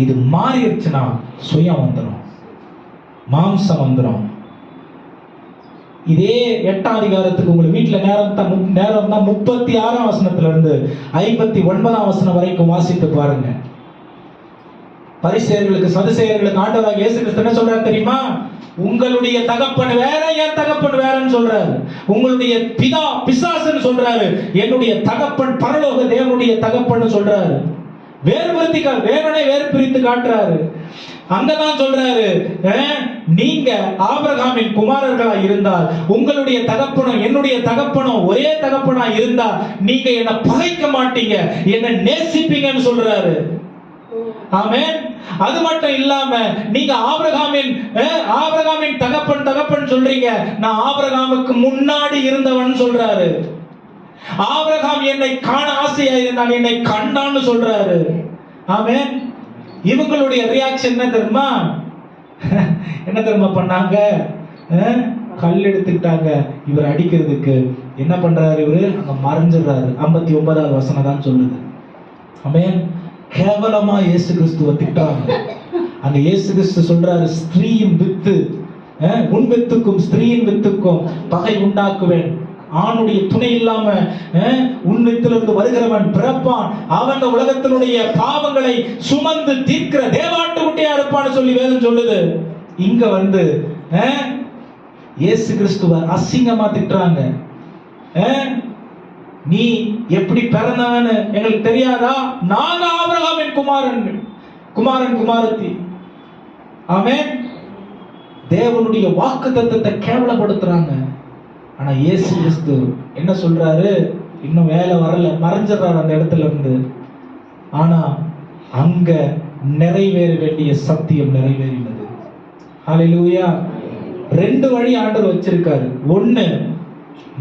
இது மாறிடுச்சுன்னா சுயம் வந்துடும், மாம்சம் வந்துடும். இதே 8ஆம் அதிகாரத்துக்கு உங்களுக்கு வீட்டுல நேரம் தான் 36ஆம் வசனத்துல இருந்து 59ஆம் வசனம் வரைக்கும் வாசித்து பாருங்க. பரிசேயர்களுக்கு சதுசேயர்களுக்கு ஆண்டவராகிய இயேசு கிறிஸ்து என்ன சொல்றாரு தெரியுமா? உங்களுடைய தகப்பன் வேற, என் தகப்பன் வேறன்னு சொல்றாரு. உங்களுடைய பிதா பிசாசுன்னு சொல்றாரு, என்னுடைய தகப்பன் பரலோக தேவனுடைய தகப்பன் சொல்றாரு. வேறனை வேறு பிரித்து காட்டுறாரு. அங்கதான் சொல்றாரு, நீங்க ஆபிரகாமின் குமாரர்களா இருந்தால் உங்களுடைய தகப்பனும் என்னுடைய தகப்பனும் ஒரே தகப்பனா இருந்தா நீங்க என்ன பகைக்க மாட்டீங்க, என்ன நேசிப்பீங்கன்னு சொல்றாரு. ஆமென். அது மட்டும் இல்லாம நீங்க ஆபிரகாமின் தகப்பன் சொல்றீங்க, நான் ஆபிரகாமுக்கு முன்னாடி இருந்தவன் சொல்றாரு. ஆபிரகாம் என்னை காண ஆசையா இருந்தான், என்னை கண்டான்னு சொல்றாரு. ஆமென். இவங்களுடைய ரியாக்ஷன் என்ன தெரியுமா? என்ன தெரியுமா பண்ணாங்க? கல் எடுத்துக்கிட்டாங்க இவர் அடிக்கிறதுக்கு. என்ன பண்றாரு இவரு? அங்க மறைஞ்சிடறாரு. 59ஆவது வசனம் தான் சொல்லுது. ஆமென். கேவலமா இயேசு கிறிஸ்துவை திட்டாங்க. அங்க இயேசு கிறிஸ்து சொல்றாரு, ஸ்திரீயின் வித்து, உன் வித்துக்கும் ஸ்திரீயின் வித்துக்கும் பகை உண்டாக்குவேன். ஆணுடைய துணை இல்லாம உன் வித்திலிருந்து வருகிறவன் பிறப்பான், அவன் உலகத்தினுடைய பாவங்களை சுமந்து தீர்க்கிற தேவாட்டுக்குட்டியா இருப்பான்னு சொல்லி வேதம் சொல்லுது. இங்க வந்து இயேசு கிறிஸ்துவ அசிங்கமா திட்டுறாங்க. நீ எப்படி பிறந்தவன்னு எங்களுக்கு தெரியாதா? நாங்க ஆபிரகாமின் குமாரன் குமாரத்தி. ஆமென். தேவனுடைய வாக்குத்தத்தத்தை கேவலப்படுத்துறாங்க. ஆனா இயேசு கிறிஸ்து என்ன சொல்றாரு? இன்னும் வேலை வரல, மறைஞ்சிடறாரு அந்த இடத்துல இருந்து. ஆனா அங்க நிறைவேற வேண்டிய சத்தியம் நிறைவேறினது. ஹல்லேலூயா. 2 வழி ஆண்டவர் வச்சிருக்காரு. ஒண்ணு,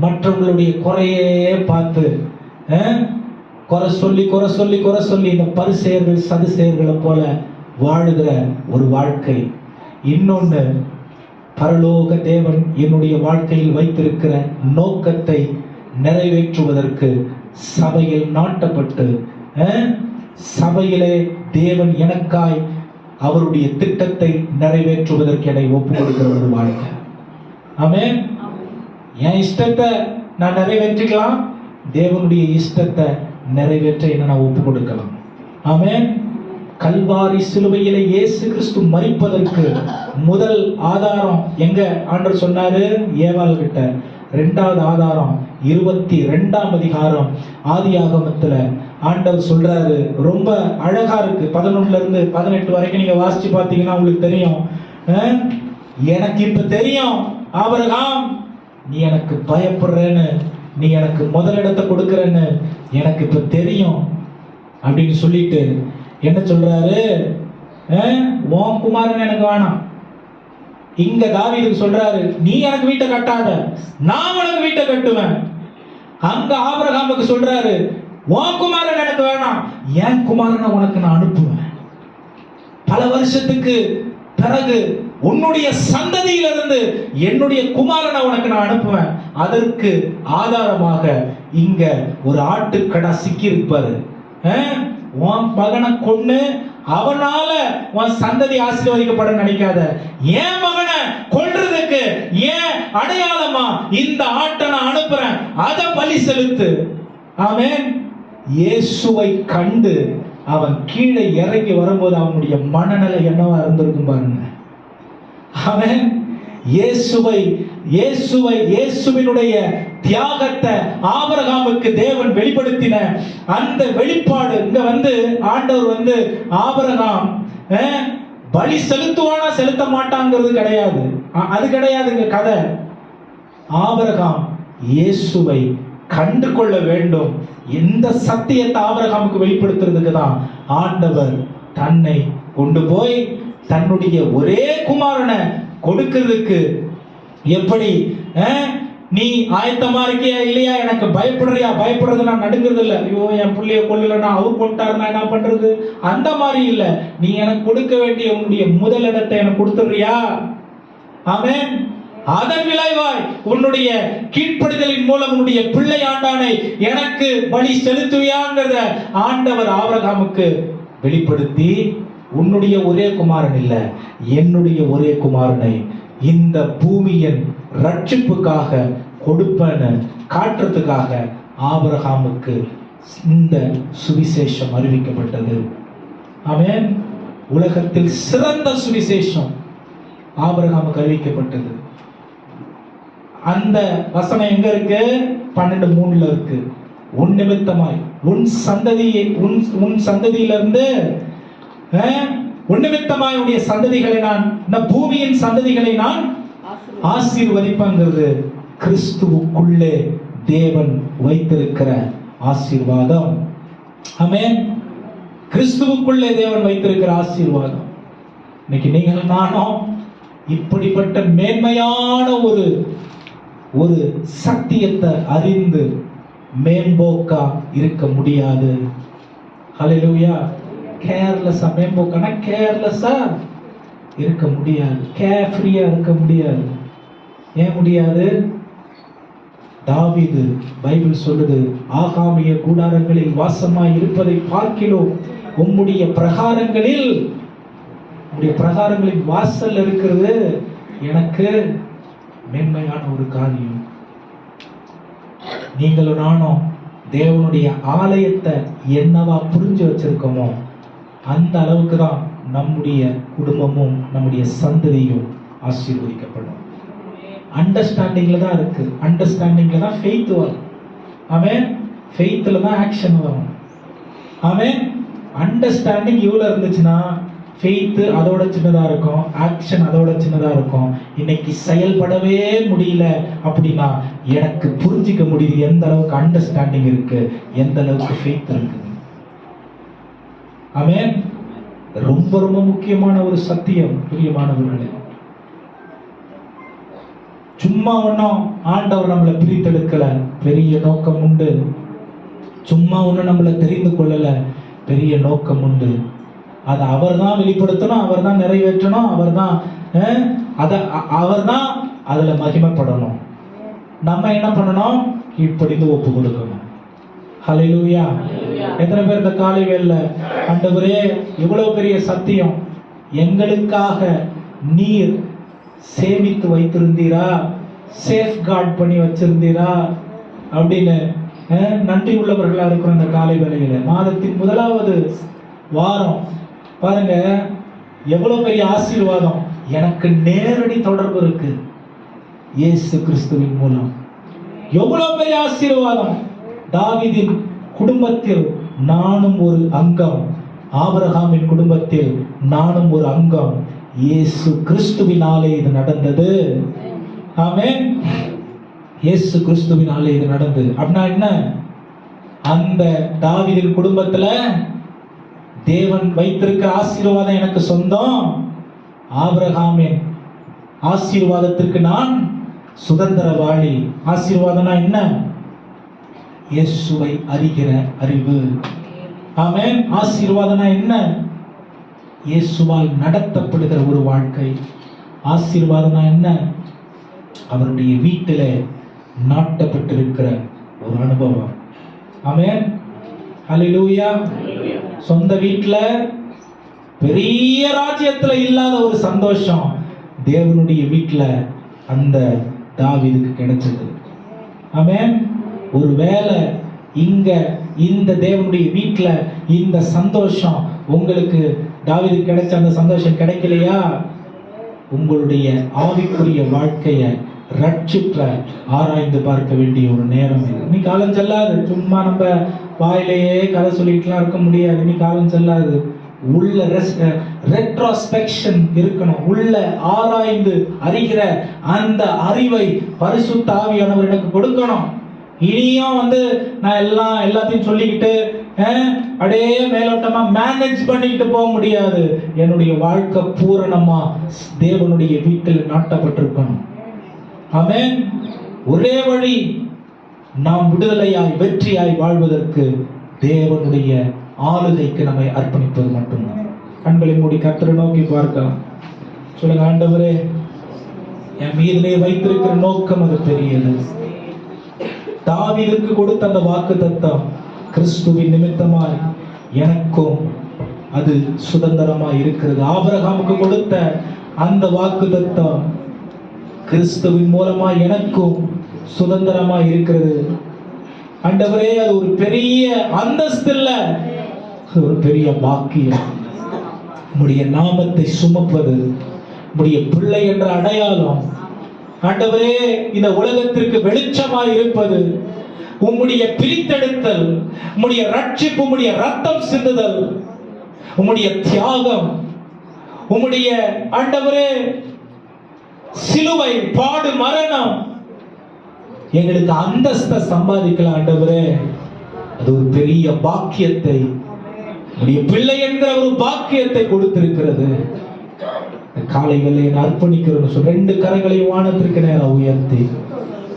மற்றவங்களுடைய குறையே பார்த்து குறை சொல்லி இந்த பரிசேயர்கள் சதுசேயர்களை போல வாழுகிற ஒரு வாழ்க்கை. இன்னொன்னு, பரலோக தேவன் என்னுடைய வாழ்க்கையில் வைத்திருக்கிற நோக்கத்தை நிறைவேற்றுவதற்கு சபையில் நாட்டப்பட்டு சபையிலே தேவன் எனக்காய் அவருடைய திட்டத்தை நிறைவேற்றுவதற்கு என்னை ஒப்புக் கொடுக்கிற ஒரு வாழ்க்கை. ஆமென். என் இஷ்டத்தை நான் நிறைவேற்றிக்கலாம், தேவனுடைய இஷ்டத்தை நிறைவேற்ற என்ன நான் ஒப்புக் கொடுக்கலாம். ஆமென். கல்வாரி சிலுவையிலே இயேசு கிறிஸ்து மரிப்பதற்கு முதல் ஆதாரம் எங்க ஆண்டவர் சொன்னாரு? ஏவாள் கிட்ட. 2வது ஆதாரம் 22ஆம் அதிகாரம் ஆதியாகமத்துல ஆண்டவர் சொல்றாரு. ரொம்ப அழகா இருக்கு. 11ல இருந்து 18 வரைக்கும் நீங்க வாசிச்சு பார்த்தீங்கன்னா உங்களுக்கு தெரியும். எனக்கு இப்ப தெரியும் ஆபிரகாம் நீ எனக்கு பயப்படுறேன்னு நீ எனக்கு முதலிடத்தை கொடுக்கறன்னு எனக்கு இப்ப தெரியும் அப்படின்னு சொல்லிட்டு என்ன சொல்றாரு, உன் குமாரன் எனக்கு வேணாம். இங்க தாவீதுக்கு சொல்றாரு, நீ எனக்கு வீட்டை கட்டாத, நான் உனக்கு வீட்டை கட்டுவேன். அங்க ஆபிரகாமுக்கு சொல்றாரு, உன் குமாரன் எனக்கு வேணாம், என் குமாரனை உனக்கு நான் அனுப்புவேன். பல வருஷத்துக்கு பிறகு உன்னுடைய சந்ததியிலிருந்து என்னுடைய குமாரனை உனக்கு நான் அனுப்புவேன். அதற்கு ஆதாரமாக இங்க ஒரு ஆட்டுக்கடா சிக்கி இருப்பாரு. உன் மகனை கொன்னு அவனால உன் சந்ததி ஆசீர்வதிக்கப்பட நினைக்காத. என் மகனை கொல்றதுக்கு ஏன் அடையாளமா இந்த ஆட்டை நான் அனுப்புறேன், அதை பலி செலுத்து. ஆமென். இயேசுவை கண்டு அவன் கீழே இறங்கி வரும்போது அவனுடைய மனநிலை என்னவா இருந்திருக்கும் பாருங்க. ஆமென். இயேசுவினுடைய தியாகத்தை ஆபிரகாமுக்கு தேவன் வெளிப்படுத்தின அந்த வெளிப்பாடு இங்க ஆண்டவர் ஆபிரகாம் பலி செலுத்துவானா செலுத்த மாட்டாங்கிறது கிடையாது. அது கிடையாதுங்க கதை. ஆபிரகாம் இயேசுவை கண்டு கொள்ள வேண்டும். எந்த சத்தியத்தை ஆபிரகாமுக்கு வெளிப்படுத்துறதுக்கு தான் ஆண்டவர் தன்னை கொண்டு போய் தன்னுடைய ஒரே குமாரனை கொடுக்கிறதுக்கு. எப்படி நீ ஆயத்தமா இருக்கியா இல்லையா, எனக்கு பயப்படுறியா, பயப்படுறது நான் நடுங்கிறது இல்லை, ஐயோ என் பிள்ளைய கொல்லலன்னா அவர் கொண்டாருன்னா என்ன பண்றது, அந்த மாதிரி இல்லை. நீ எனக்கு கொடுக்க வேண்டிய உன்னுடைய முதலிடத்தை எனக்கு கொடுத்துடுறியா? ஆமென். அதன் விளைவாய் உன்னுடைய கீழ்ப்படுதலின் மூலம் உன்னுடைய பிள்ளை ஆண்டானை எனக்கு பலி செலுத்துவியாங்கிறத ஆண்டவர் ஆபிரகாமுக்கு வெளிப்படுத்தி, உன்னுடைய ஒரே குமாரன் இல்ல, என்னுடைய ஒரே குமாரனை இந்த பூமியின் ரட்சிப்புக்காக கொடுப்பேன்னு காட்டுறதுக்காக ஆபிரகாமுக்கு இந்த சுவிசேஷம் அறிவிக்கப்பட்டது. ஆமென். உலகத்தில் சிறந்த சுவிசேஷம் ஆபிரகாமுக்கு அறிவிக்கப்பட்டது. அந்த வசனம் எங்க இருக்கு? 12:3 இருக்கு. உன் நிமித்தமாய் உன் சந்ததியிலிருந்து உன் நிமித்தமாய் உடைய சந்ததிகளை நான், இந்த பூமியின் சந்ததிகளை நான் ஆசீர்வதிப்பங்கிறது கிறிஸ்துவுக்குள்ளே தேவன் வைத்திருக்கிற ஆசீர்வாதம். ஆமென். கிறிஸ்துவுக்குள்ளே தேவன் வைத்திருக்கிற ஆசீர்வாதம். இன்னைக்கு நீங்கள் நானும் இப்படிப்பட்ட மேன்மையான ஒரு சத்தியத்தை அறிந்து மேம்போக்கா இருக்க முடியாது. ஹல்லேலூயா. கேர்லெஸ்ஸா, மேம்போக்கானா கேர்லெஸ்ஸா இருக்க முடியாது, கேர்ஃப்ரீயா இருக்க முடியாது. ஏன் முடியாது? தாவீது பைபிள் சொல்லுது, ஆகாமிய கூடாரங்களில் வாசமாய் இருப்பதை பார்க்கிலோ உம்முடைய பிரகாரங்களில் வாசல் இருக்கிறது எனக்கு மேன்மையான ஒரு காரியம். நீங்களும் நானும் தேவனுடைய ஆலயத்தை என்னவா புரிஞ்சு வச்சிருக்கோமோ அந்த அளவுக்கு தான் நம்முடைய குடும்பமும் நம்முடைய சந்ததியும் ஆசீர்வதிக்கப்படும். அண்டர்ஸ்டாண்டிங்ல தான் இருக்கு. அண்டர்ஸ்டாண்டிங்ல தான் ஃபெய்த் வரும். ஆமென். ஃபெய்த்ல தான் ஆக்ஷன் வரும். ஆமென். அண்டர்ஸ்டாண்டிங் இவ்வளவு இருந்துச்சுன்னா ஃபெய்த் அதோட சின்னதா இருக்கும், ஆக்ஷன் அதோட சின்னதா இருக்கும். இன்னைக்கு செயல்படவே முடியல அப்படின்னா எனக்கு புரிஞ்சிக்க முடியுது எந்த அளவுக்கு அண்டர்ஸ்டாண்டிங் இருக்கு, எந்த அளவுக்கு ஃபெய்த் இருக்கு. ஆமென். ரொம்ப ரொம்ப முக்கியமான ஒரு சத்தியம் பிரியமானவர்களே. சும்மா ஒன்னும் ஆண்டவர் நம்மளை பிரித்தெடுக்கல, பெரிய நோக்கம் உண்டு. சும்மா ஒன்னும் நம்மளை தெரிந்து கொள்ளல, பெரிய நோக்கம் உண்டு. அதை அவர் தான் வெளிப்படுத்தணும், அவர் தான் நிறைவேற்றணும், அவர் தான் அதுல மகிமைப்படணும். நம்ம என்ன பண்ணணும்? கீழ்ப்படிந்து ஒப்பு கொடுக்கணும். ஹல்லேலூயா. எத்தனை பேர் இந்த காலை வேளையில ஆண்டவரே இவ்வளவு பெரிய சத்தியம் எங்களுக்காக நீர் சேமித்து வைத்திருந்தீரா, சேஃப் கார்ட் பண்ணி வச்சிருந்தீரா அப்படின்னு நன்றி உள்ளவர்களா இருக்கிற இந்த காலை வேளையில மாதத்தின் 1வது வாரம் பாருங்க, எவ்வளவு பெரிய ஆசீர்வாதம். எனக்கு நேரடி தொடர்பு இருக்கு இயேசு கிறிஸ்துவின் மூலம். எவ்வளவு பெரிய ஆசீர்வாதம். தாவீதின் குடும்பத்தில் நானும் ஒரு அங்கம், ஆபிரகாமின் குடும்பத்தில் நானும் ஒரு அங்கம். இயேசு கிறிஸ்துவினாலே இது நடந்தது. ஆமென். இயேசு கிறிஸ்துவினாலே இது நடந்தது. அப்படின்னா என்ன? அந்த தாவீதின் குடும்பத்துல தேவன் வைத்திருக்கிற ஆசீர்வாதம் எனக்கு சொந்தம். ஆபிரகாமின் ஆசீர்வாதத்திற்கு நான் சுதந்திரவாளி. ஆசீர்வாதம்னா என்ன? இயேசுவை அறிகிற அறிவு. ஆமென். ஆசீர்வாதம்னா என்ன? இயேசுவால் நடத்தப்படுகிற ஒரு வாழ்க்கை. ஆசீர்வாதம்னா என்ன? அவருடைய வீட்டிலே நாட்டப்பட்டிருக்கிற ஒரு அனுபவம். ஆமென். ஹல்லேலூயா. சொந்த வீட்டுல பெரிய ராஜ்யத்துல இல்லாத ஒரு சந்தோஷம் தேவனுடைய வீட்டுல அந்த தாவீதுக்கு கிடைச்சது. ஆமென். ஒருவேளை இங்க இந்த தேவனுடைய வீட்டுல இந்த சந்தோஷம் உங்களுக்கு தாவீதுக்கு கிடைச்ச அந்த சந்தோஷம் கிடைக்கலையா? உங்களுடைய ஆவிக்குரிய வாழ்க்கைய ரட்சிப்பை ஆராய்ந்து பார்க்க வேண்டிய ஒரு நேரம் இது. நீ காலம் செல்லாது. சும்மா நம்ம வாயிலேயே கதை சொல்லிட்டுலாம் இருக்க முடியாது. நீ காலம் செல்லாது. உள்ள ரெட்ரோஸ்பெக்ஷன் இருக்கணும். உள்ள ஆராய்ந்து அறிகிற அந்த அறிவை பரிசுத்த ஆவியானவர் எனக்கு கொடுக்கணும். இனியும் நான் எல்லாத்தையும் சொல்லிக்கிட்டு அப்படியே மேலோட்டமா மேனேஜ் பண்ணிக்கிட்டு போக முடியாது. என்னுடைய வாழ்க்கை பூரணமா தேவனுடைய வீட்டில் நாட்டப்பட்டிருக்கணும். ஆமென். ஒரே வழி நாம் விடுதலையாய் வெற்றியாய் வாழ்வதற்கு தேவனுடைய ஆளுகைக்கு நம்மை அர்ப்பணிப்பது மட்டும்தான். கண்களை மூடி கர்த்தரை நோக்கி பார்க்கலாம். சொல்லுங்க, ஆண்டவரே, என் மீதிலே வைத்திருக்கிற நோக்கம் அது பெரியது. தாவீதுக்கு கொடுத்த அந்த வாக்குத்தத்தம் கிறிஸ்துவின் நிமித்தமாய் எனக்கும் அது சுதந்திரமாய் இருக்கிறது. ஆபிரகாமுக்கு கொடுத்த அந்த வாக்குத்தத்தம் கிறிஸ்துவின் மூலமாய் எனக்கும் சுதந்திரமாய் இருக்கிறது. ஆண்டவரே, அது ஒரு பெரிய அந்தஸ்து இல்ல, ஒரு பெரிய பாக்கியம். உம்முடைய நாமத்தை சுமப்பது, உம்முடைய பிள்ளை என்ற அடையாளம். ஆண்டவரே, இந்த உலகத்திற்கு வெளிச்சமாய் இருப்பது, உம்முடைய பிரித்தெடுத்தல், உம்முடைய ரட்சிப்பு, உம்முடைய ரத்தம் சிந்துதல், உம்முடைய தியாகம், உம்முடைய ஆண்டவரே சிலுவை பாடு மரணம் எங்களுக்கு அந்தஸ்தை சம்பாதிக்கலாம். ஆண்டவரே, அது ஒரு பெரிய பாக்கியத்தை, உம்முடைய பிள்ளை என்கிற ஒரு பாக்கியத்தை கொடுத்திருக்கிறது. காலை வேளையை அர்ப்பணிக்கிறோம். 2 கரங்களையும் வானத்திற்கு நேரம் உயர்த்தி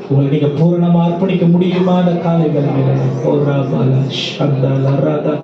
உங்களை நீங்க பூரணமா அர்ப்பணிக்க முடியுமா? அந்த காலை வேளையில